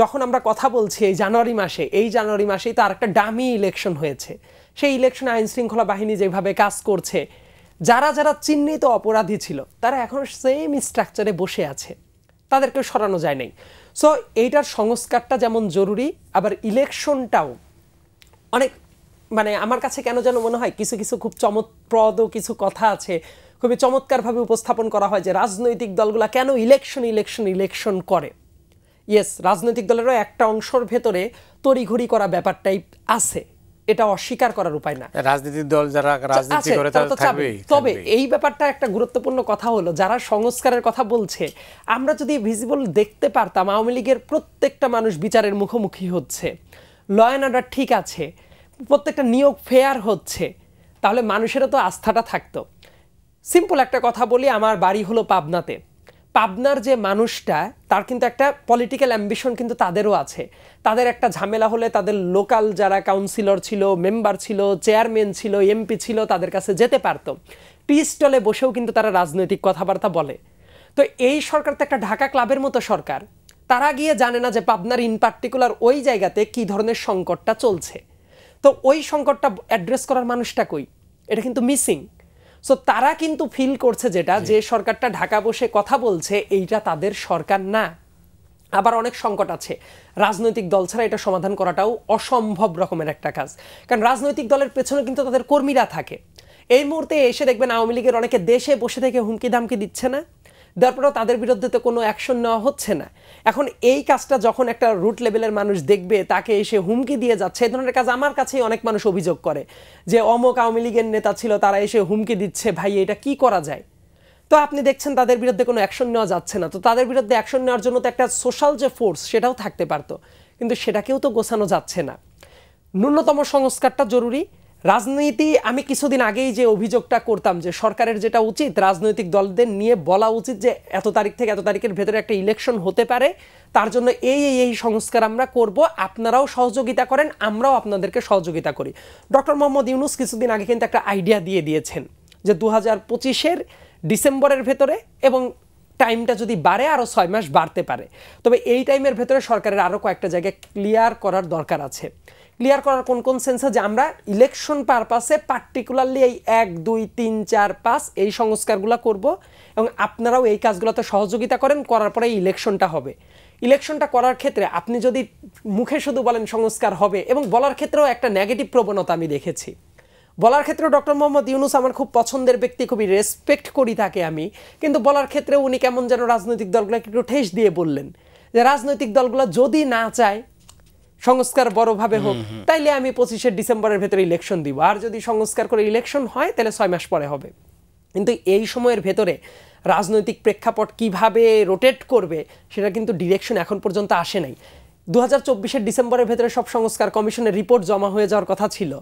যখন আমরা কথা বলছি এই জানুয়ারি মাসেই তো আর একটা ডামি ইলেকশন হয়েছে। সেই ইলেকশনে আইন শৃঙ্খলা বাহিনী যেভাবে কাজ করছে, যারা চিহ্নিত অপরাধী ছিল তারা এখন সেম স্ট্রাকচারে বসে আছে, তাদেরকে সরানো যায় নাই। সো এইটার সংস্কারটা যেমন জরুরি, আবার ইলেকশনটাও অনেক আমার কাছে কেন যেন মনে হয় কিছু খুব চমৎপ্রদ কিছু কথা আছে, খুবই চমৎকারভাবে উপস্থাপন করা হয় যে রাজনৈতিক দলগুলা কেন ইলেকশন করে। ইয়েস, রাজনৈতিক দলেরও একটা অংশের ভেতরে তড়িঘড়ি করা ব্যাপারটাই আছে, এটা অস্বীকার করার উপায় না। রাজনৈতিক দল যারা রাজনীতি করে তারা থাকবেই। তবে এই ব্যাপারটা একটা গুরুত্বপূর্ণ কথা হলো, যারা সংস্কারের কথা বলছে, আমরা যদি ভিজিবল দেখতে পারতাম আওয়ামী লীগের প্রত্যেকটা মানুষ বিচারের মুখোমুখি হচ্ছে, ল অ্যান্ড অর্ডার ঠিক আছে, প্রত্যেকটা নিয়োগ ফেয়ার হচ্ছে, তাহলে মানুষেরও তো আস্থাটা থাকতো। সিম্পল একটা কথা বলি, আমার বাড়ি হলো পাবনাতে। পাবনার যে মানুষটা, তার কিন্তু একটা পলিটিক্যাল অ্যাম্বিশন কিন্তু তাদেরও আছে। তাদের একটা ঝামেলা হলে তাদের লোকাল যারা কাউন্সিলর ছিল, মেম্বার ছিল, চেয়ারম্যান ছিল, এমপি ছিল, তাদের কাছে যেতে পারতো। টি স্টলে বসেও কিন্তু তারা রাজনৈতিক কথাবার্তা বলে। তো এই সরকার তো একটা ঢাকা ক্লাবের মতো সরকার, তারা গিয়ে জানে না যে পাবনার ইন পার্টিকুলার ওই জায়গাতে কি ধরনের সংকটটা চলছে। তো ওই সংকটটা অ্যাড্রেস করার মানুষটা কই, এটা কিন্তু মিসিং। সো তারা কিন্তু ফিল করছে যেটা, যে সরকারটা ঢাকা বসে কথা বলছে, এইটা তাদের সরকার না। আবার অনেক সংকট আছে, রাজনৈতিক দল ছাড়া এটা সমাধান করাটাও অসম্ভব রকমের একটা কাজ, কারণ রাজনৈতিক দলের পেছনে কিন্তু তাদের কর্মীরা থাকে। এই মুহূর্তে এসে দেখবেন আওয়ামী লীগের অনেকে দেশে বসে থেকে হুমকি দামকি দিচ্ছে না, তারপরেও তাদের বিরুদ্ধে তো কোনো অ্যাকশন নেওয়া হচ্ছে না। এখন এই কাজটা যখন একটা রুট লেভেলের মানুষ দেখবে, তাকে এসে হুমকি দিয়ে যাচ্ছে, এই ধরনের কাজ আমার কাছেই অনেক মানুষ অভিযোগ করে যে অমুক আওয়ামী লীগের নেতা ছিল, তারা এসে হুমকি দিচ্ছে, ভাই এটা কি করা যায়? তো আপনি দেখছেন তাদের বিরুদ্ধে কোনো অ্যাকশন নেওয়া যাচ্ছে না। তো তাদের বিরুদ্ধে অ্যাকশন নেওয়ার জন্য তো একটা সোশ্যাল যে ফোর্স, সেটাও থাকতে পারতো, কিন্তু সেটাকেও তো গোছানো যাচ্ছে না। ন্যূনতম সংস্কারটা জরুরি। রাজনীতি, আমি কিছুদিন আগেই যে অভিযোগটা করতাম যে সরকারের যেটা উচিত, রাজনৈতিক দলদের নিয়ে বলা উচিত যে এত তারিখ থেকে এত তারিখের ভেতরে একটা ইলেকশন হতে পারে, তার জন্য এই সংস্কার আমরা করব, আপনারাও সহযোগিতা করেন, আমরাও আপনাদেরকে সহযোগিতা করি। ডক্টর মোহাম্মদ ইউনূস কিছুদিন আগে কিন্তু একটা আইডিয়া দিয়ে দিয়েছেন যে 2025-এর ডিসেম্বরের ভেতরে, এবং টাইমটা যদি বাড়ে আরও 6 মাস বাড়তে পারে, তবে এই টাইমের ভেতরে সরকারের আরও কয়েকটা জায়গায় ক্লিয়ার করার দরকার আছে। ক্লিয়ার করার কোন কোন সেন্সে, যে আমরা ইলেকশন পারপাসে পার্টিকুলারলি এই 1, 2, 3, 4, 5 এই সংস্কারগুলো করব, এবং আপনারাও এই কাজগুলোতে সহযোগিতা করেন, করার পরে ইলেকশনটা হবে। ইলেকশনটা করার ক্ষেত্রে আপনি যদি মুখে শুধু বলেন সংস্কার হবে, এবং বলার ক্ষেত্রেও একটা নেগেটিভ প্রবণতা আমি দেখেছি। বলার ক্ষেত্রেও ডক্টর মোহাম্মদ ইউনূস আমার খুব পছন্দের ব্যক্তি, খুবই রেসপেক্ট করি তাকে আমি, কিন্তু বলার ক্ষেত্রে উনি কেমন যেন রাজনৈতিক দলগুলোকে একটু ঠেস দিয়ে বললেন যে রাজনৈতিক দলগুলো যদি না চায় সংস্কার বড়ভাবে হোক, তাইলে আমি 25শে ডিসেম্বরের ভেতরে ইলেকশন দিব, আর যদি সংস্কার করে ইলেকশন হয় তাহলে 6 মাস পরে হবে। কিন্তু এই সময়ের ভেতরে রাজনৈতিক প্রেক্ষাপট কিভাবে রোটেট করবে, সেটা কিন্তু ডিরেকশন এখন পর্যন্ত আসে নাই। 2024-এর ডিসেম্বরের ভেতরে সব সংস্কার কমিশনের রিপোর্ট জমা হয়ে যাওয়ার কথা ছিল।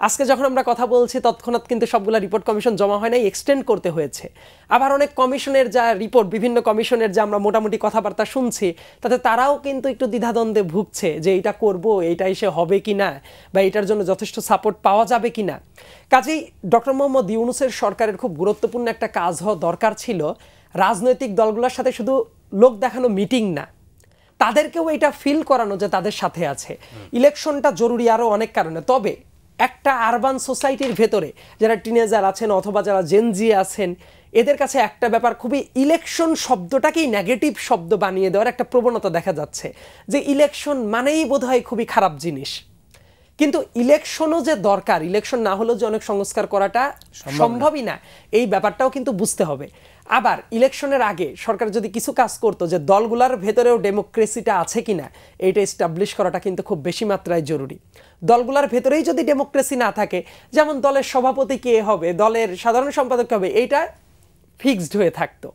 আজকে যখন আমরা কথা বলছি তৎক্ষণাৎ কিন্তু সবগুলা রিপোর্ট কমিশন জমা হয় নাই, এক্সটেন্ড করতে হয়েছে। আবার অনেক কমিশনের যা রিপোর্ট, বিভিন্ন কমিশনের যা আমরা মোটামুটি কথাবার্তা শুনছি, তাতে তারাও কিন্তু একটু দ্বিধাদ্বন্দ্বে ভুগছে যে এইটা করব, এইটা এসে হবে কি না, বা এটার জন্য যথেষ্ট সাপোর্ট পাওয়া যাবে কি না। কাজেই ডক্টর মোহাম্মদ ইউনূসের সরকারের খুব গুরুত্বপূর্ণ একটা কাজ হওয়া দরকার ছিল, রাজনৈতিক দলগুলোর সাথে শুধু লোক দেখানো মিটিং না, তাদেরকেও এটা ফিল করানো যে তাদের সাথে আছে। ইলেকশনটা জরুরি আরও অনেক কারণে, তবে একটা আরবান সোসাইটির ভেতরে যারা টিনেজার আছেন অথবা যারা জেনজি আছেন, এদের কাছে একটা ব্যাপার, খুবই ইলেকশন শব্দটাকেই নেগেটিভ শব্দ বানিয়ে দেওয়ার একটা প্রবণতা দেখা যাচ্ছে, যে ইলেকশন মানেই বোধহয় খুবই খারাপ জিনিস। কিন্তু ইলেকশনও যে দরকার, ইলেকশন না হলেও যে অনেক সংস্কার করাটা সম্ভবই না, এই ব্যাপারটাও কিন্তু বুঝতে হবে। আবার ইলেকশনের আগে সরকার যদি কিছু কাজ করতো, যে দলগুলোর ভেতরেও ডেমোক্রেসিটা আছে কিনা এইটা এস্টাবলিশ করাটা কিন্তু খুব বেশি মাত্রায় জরুরি। দলগুলোর ভেতরেই যদি ডেমোক্রেসি না থাকে, যেমন দলের সভাপতি কে হবে, দলের সাধারণ সম্পাদক হবে, এইটা ফিক্সড হয়ে থাকতো।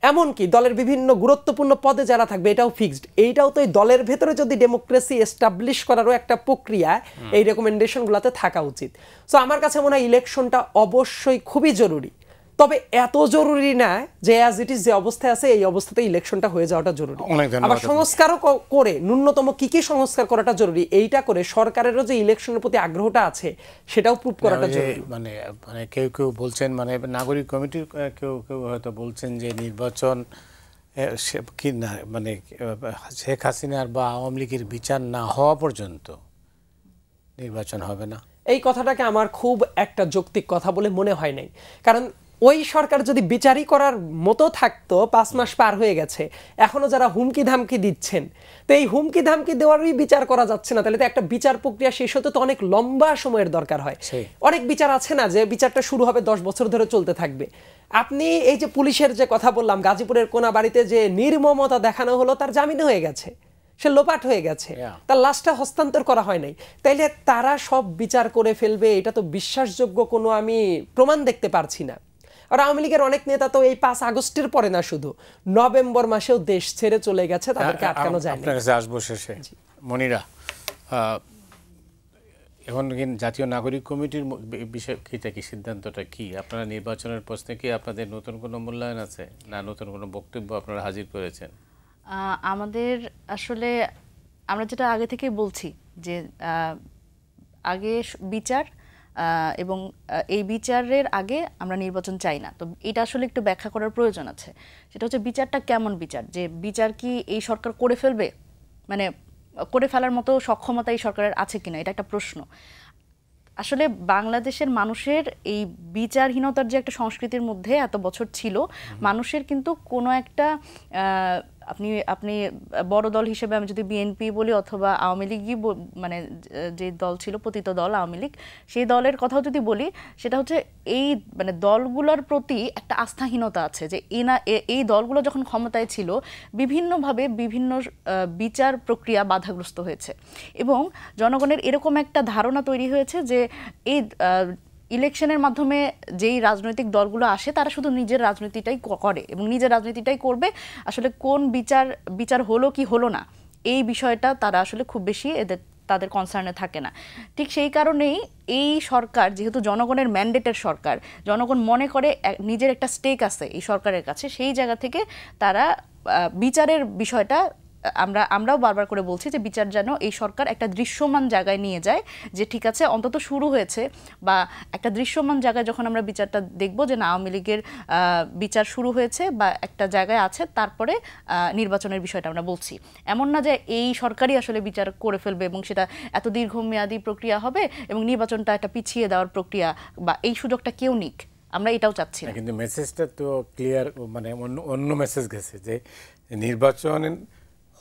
এমনকি দলের বিভিন্ন গুরুত্বপূর্ণ পদে যারা থাকবে এটাও ফিক্সড। এইটাও তো এই দলের ভেতরে যদি ডেমোক্রেসি এস্টাবলিশ করারও একটা প্রক্রিয়া এই রেকমেন্ডেশনগুলোতে থাকা উচিত। সো আমার কাছে মনে হয় ইলেকশনটা অবশ্যই খুবই জরুরি, তবে এত জরুরি না যে অ্যাজ ইট ইজ যে অবস্থায় আছে এই অবস্থাতে ইলেকশনটা হয়ে যাওয়াটা জরুরি। আবার সংস্কারও করে ন্যূনতম কি কি সংস্কার করাটা জরুরি, এইটা করে সরকারেরও যে ইলেকশনের প্রতি আগ্রহটা আছে সেটাও প্রুভ করাটা জরুরি। মানে কেউ কেউ বলছেন, মানে নাগরিক কমিটির কেউ কেউ হয়তো বলছেন যে নির্বাচন কি না, মানে শেখ হাসিনার বা আওয়ামী লীগের বিচার না হওয়া পর্যন্ত নির্বাচন হবে না। এই কথাটাকে আমার খুব একটা যৌক্তিক কথা বলে মনে হয় নাই, কারণ ওই সরকার যদি বিচারই করার মতো থাকতো, 5 মাস পার হয়ে গেছে, এখনো যারা হুমকি ধামকি দিচ্ছেন, তো এই হুমকি ধামকি দেওয়ারই বিচার করা যাচ্ছে না, তাহলে তো একটা বিচার প্রক্রিয়া শেষ হতে তো অনেক লম্বা সময়ের দরকার হয়। অনেক বিচার আছে না যে বিচারটা শুরু হবে 10 বছর ধরে চলতে থাকবে। আপনি এই যে পুলিশের যে কথা বললাম, গাজীপুরের কোনাবাড়িতে যে নির্মমতা দেখানো হলো, তার জামিন হয়ে গেছে, সে লোপাট হয়ে গেছে, তার লাশটা হস্তান্তর করা হয় নাই। তাইলে তারা সব বিচার করে ফেলবে, এটা তো বিশ্বাসযোগ্য কোনো আমি প্রমাণ দেখতে পারছি না। আর আওয়ামী লীগের অনেক নেতা তো এই 5 আগস্টের পরে না, শুধু নভেম্বর মাসেও দেশ ছেড়ে চলে গেছে, তাদেরকে আটকানো যায় না। আপনার কাছে আসবো শেষে। মনিরা, এখন জাতীয় নাগরিক কমিটির বিষয় কি সিদ্ধান্তটা কি? আপনারা নির্বাচনের প্রশ্নে কি আপনাদের নতুন কোনো মূল্যায়ন আছে, না নতুন কোনো বক্তব্য আপনারা হাজির করেছেন? আমাদের আসলে আমরা যেটা আগে থেকেই বলছি যে আগে বিচার, এবং এই বিচারের আগে আমরা নির্বাচন চাই না। তো এটা আসলে একটু ব্যাখ্যা করার প্রয়োজন আছে। সেটা হচ্ছে বিচারটা কেমন বিচার, যে বিচার কি এই সরকার করে ফেলবে, মানে করে ফেলার মতো সক্ষমতা এই সরকারের আছে কিনা, এটা একটা প্রশ্ন। আসলে বাংলাদেশের মানুষের এই বিচারহীনতার যে একটা সংস্কৃতির মধ্যে এত বছর ছিল, মানুষের কিন্তু কোনো একটা আপনি বড় দল হিসেবে আমি যদি বিএনপি বলি অথবা আওয়ামী লীগই, মানে যে দল ছিল পতিত দল আওয়ামী লীগ, সেই দলের কথাও যদি বলি, সেটা হচ্ছে এই মানে দলগুলোর প্রতি একটা আস্থাহীনতা আছে, যে এই দলগুলো যখন ক্ষমতায় ছিল বিভিন্নভাবে বিভিন্ন বিচার প্রক্রিয়া বাধাগ্রস্ত হয়েছে, এবং জনগণের এরকম একটা ধারণা তৈরি হয়েছে যে এই ইলেকশনের মাধ্যমে যেই রাজনৈতিক দলগুলো আসে তারা শুধু নিজের রাজনীতিটাই করে এবং নিজের রাজনীতিটাই করবে। আসলে কোন বিচার হলো কি হলো না, এই বিষয়টা তারা আসলে খুব বেশি তাদের কনসার্নে থাকে না। ঠিক সেই কারণেই এই সরকার যেহেতু জনগণের ম্যান্ডেটের সরকার, জনগণ মনে করে নিজের একটা স্টেক আছে এই সরকারের কাছে, সেই জায়গা থেকে তারা বিচারের বিষয়টা আমরাও বারবার করে বলছি যে বিচার যেন এই সরকার একটা দৃশ্যমান জায়গায় নিয়ে যায়, যে ঠিক আছে অন্তত শুরু হয়েছে, বা একটা দৃশ্যমান জায়গায় যখন আমরা বিচারটা দেখব যে না আওয়ামী লীগের বিচার শুরু হয়েছে বা একটা জায়গায় আছে, তারপরে নির্বাচনের বিষয়টা আমরা বলছি। এমন না যে এই সরকারই আসলে বিচার করে ফেলবে এবং সেটা এত দীর্ঘমেয়াদী প্রক্রিয়া হবে এবং নির্বাচনটা একটা পিছিয়ে দেওয়ার প্রক্রিয়া, বা এই সুযোগটা কেউ নিক, আমরা এটাও চাচ্ছি না। কিন্তু মেসেজটা তো ক্লিয়ার, মানে অন্য মেসেজ গেছে যে নির্বাচন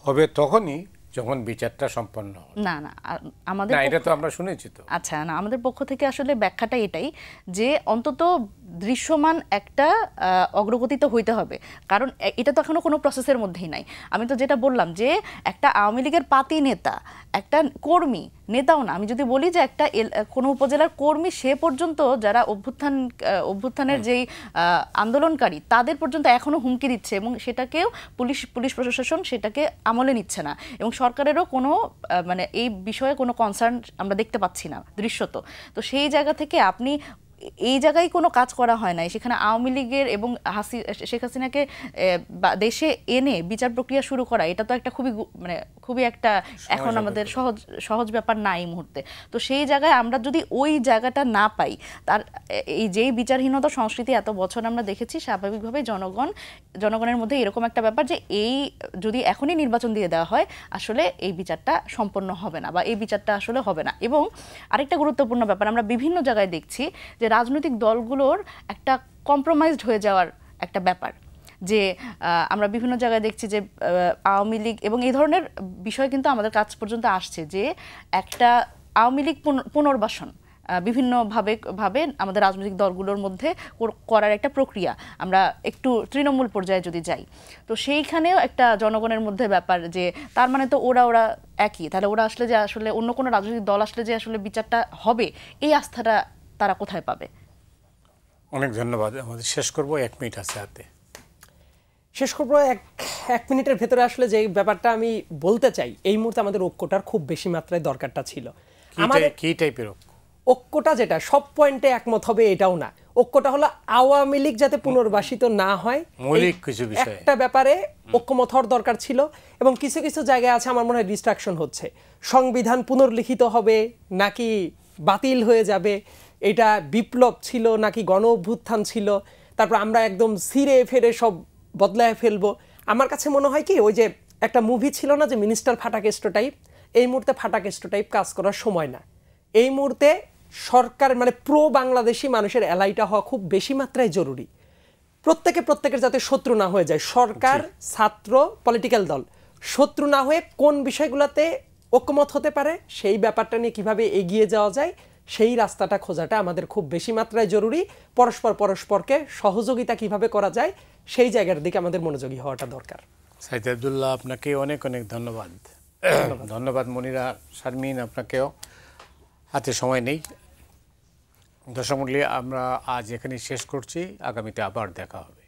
হবে তখনই যখন বিচারটা সম্পন্ন হবে। না না, আমাদের এটা তো আমরা শুনেছি তো। আচ্ছা, না, আমাদের পক্ষ থেকে আসলে ব্যাখ্যাটা এটাই যে অন্তত দৃশ্যমান একটা অগ্রগতি তো হইতে হবে, কারণ এটা তো এখনো কোনো প্রসেসের মধ্যেই নাই। আমি তো যেটা বললাম যে একটা আওয়ামী লীগের পাতি নেতা, একটা কর্মী, নেতাও না, আমি যদি বলি যে একটা কোনো উপজেলার কর্মী, সে পর্যন্ত যারা অভ্যুত্থানের যেই আন্দোলনকারী তাদের পর্যন্ত এখনো হুমকি দিচ্ছে, এবং সেটাকেও পুলিশ প্রশাসন সেটাকে আমলে নিচ্ছে না, এবং সরকারেরও কোনো মানে এই বিষয়ে কোনো কনসার্ন আমরা দেখতে পাচ্ছি না দৃশ্যত। তো সেই জায়গা থেকে আপনি এই জায়গায় কোনো কাজ করা হয় নাই, সেখানে আওয়ামী লীগের এবং শেখ হাসিনাকে দেশে এনে বিচার প্রক্রিয়া শুরু করা, এটা তো একটা খুবই একটা এখন আমাদের সহজ ব্যাপার না এই মুহূর্তে। তো সেই জায়গায় আমরা যদি ওই জায়গাটা না পাই, তার এই যেই বিচারহীনতা সংস্কৃতি এত বছর আমরা দেখেছি, স্বাভাবিকভাবে জনগণের মধ্যে এরকম একটা ব্যাপার যে এই যদি এখনই নির্বাচন দিয়ে দেওয়া হয়, আসলে এই বিচারটা সম্পন্ন হবে না, বা এই বিচারটা আসলে হবে না। এবং আরেকটা গুরুত্বপূর্ণ ব্যাপার আমরা বিভিন্ন জায়গায় দেখছি যে রাজনৈতিক দলগুলোর একটা কম্প্রোমাইজড হয়ে যাওয়ার একটা ব্যাপার, যে আমরা বিভিন্ন জায়গায় দেখছি যে আওয়ামী লীগ, এবং এই ধরনের বিষয় কিন্তু আমাদের কাছ পর্যন্ত আসছে, যে একটা আওয়ামী লীগ পুনর্বাসন বিভিন্নভাবে আমাদের রাজনৈতিক দলগুলোর মধ্যে করার একটা প্রক্রিয়া, আমরা একটু তৃণমূল পর্যায়ে যদি যাই, তো সেইখানেও একটা জনগণের মধ্যে ব্যাপার যে তার মানে তো ওরা একই, তাহলে ওরা আসলে যে আসলে অন্য কোনো রাজনৈতিক দল আসলে যে আসলে বিচারটা হবে, এই আস্থাটা তারা কোথায় পাবে? অনেক ধন্যবাদ। আমাদের শেষ করব, 1 মিনিট আছে হাতে। শেষ করবো এক মিনিটের ভেতরে। আসলে যে ব্যাপারটা আমি বলতে চাই, এই মুহূর্তে আমাদের ঐক্যটার খুব বেশি মাত্রায় দরকারটা ছিল। আমাদের কি টাইপের ঐক্যটা যেটা সব পয়েন্টে একমত হবে এটাও না, ঐক্যটা হলো আওয়ামী লীগ যাতে পুনর্বাসিত না হয়, মৌলিক কিছু বিষয় একটা ব্যাপারে ঐক্যমত হওয়ার দরকার ছিল। এবং কিছু কিছু জায়গায় আছে আমার মনে হয় ডিস্ট্রাকশন হচ্ছে, সংবিধান পুনর্লিখিত হবে নাকি বাতিল হয়ে যাবে, এটা বিপ্লব ছিল নাকি গণ অভ্যুত্থান ছিল, তারপর আমরা একদম ছিঁড়ে ফেরে সব বদলায় ফেলবো। আমার কাছে মনে হয় কি, ওই যে একটা মুভি ছিল না যে মিনিস্টার ফাটাকেস্টো টাইপ, এই মুহূর্তে ফাটাকেস্টো টাইপ কাজ করার সময় না। এই মুহূর্তে সরকার মানে প্রো বাংলাদেশি মানুষের এলাইটা হওয়া খুব বেশি মাত্রায় জরুরি। প্রত্যেকের যাতে শত্রু না হয়ে যায়, সরকার, ছাত্র, পলিটিক্যাল দল শত্রু না হয়ে কোন বিষয়গুলোতে ঐক্যমত হতে পারে, সেই ব্যাপারটা নিয়ে কিভাবে এগিয়ে যাওয়া যায়, সেই রাস্তাটা খোঁজাটা আমাদের খুব বেশি মাত্রায় জরুরি। পরস্পরকে সহযোগিতা কিভাবে করা যায়, সেই জায়গার দিকে আমাদের মনোযোগী হওয়াটা দরকার। সাইদ আব্দুল্লাহ, আপনাকে অনেক ধন্যবাদ। ধন্যবাদ মনিরা শারমিন, আপনাকেও। হাতে সময় নেই। দর্শক মণ্ডলী, আমরা আজ এখানেই শেষ করছি, আগামীতে আবার দেখা হবে।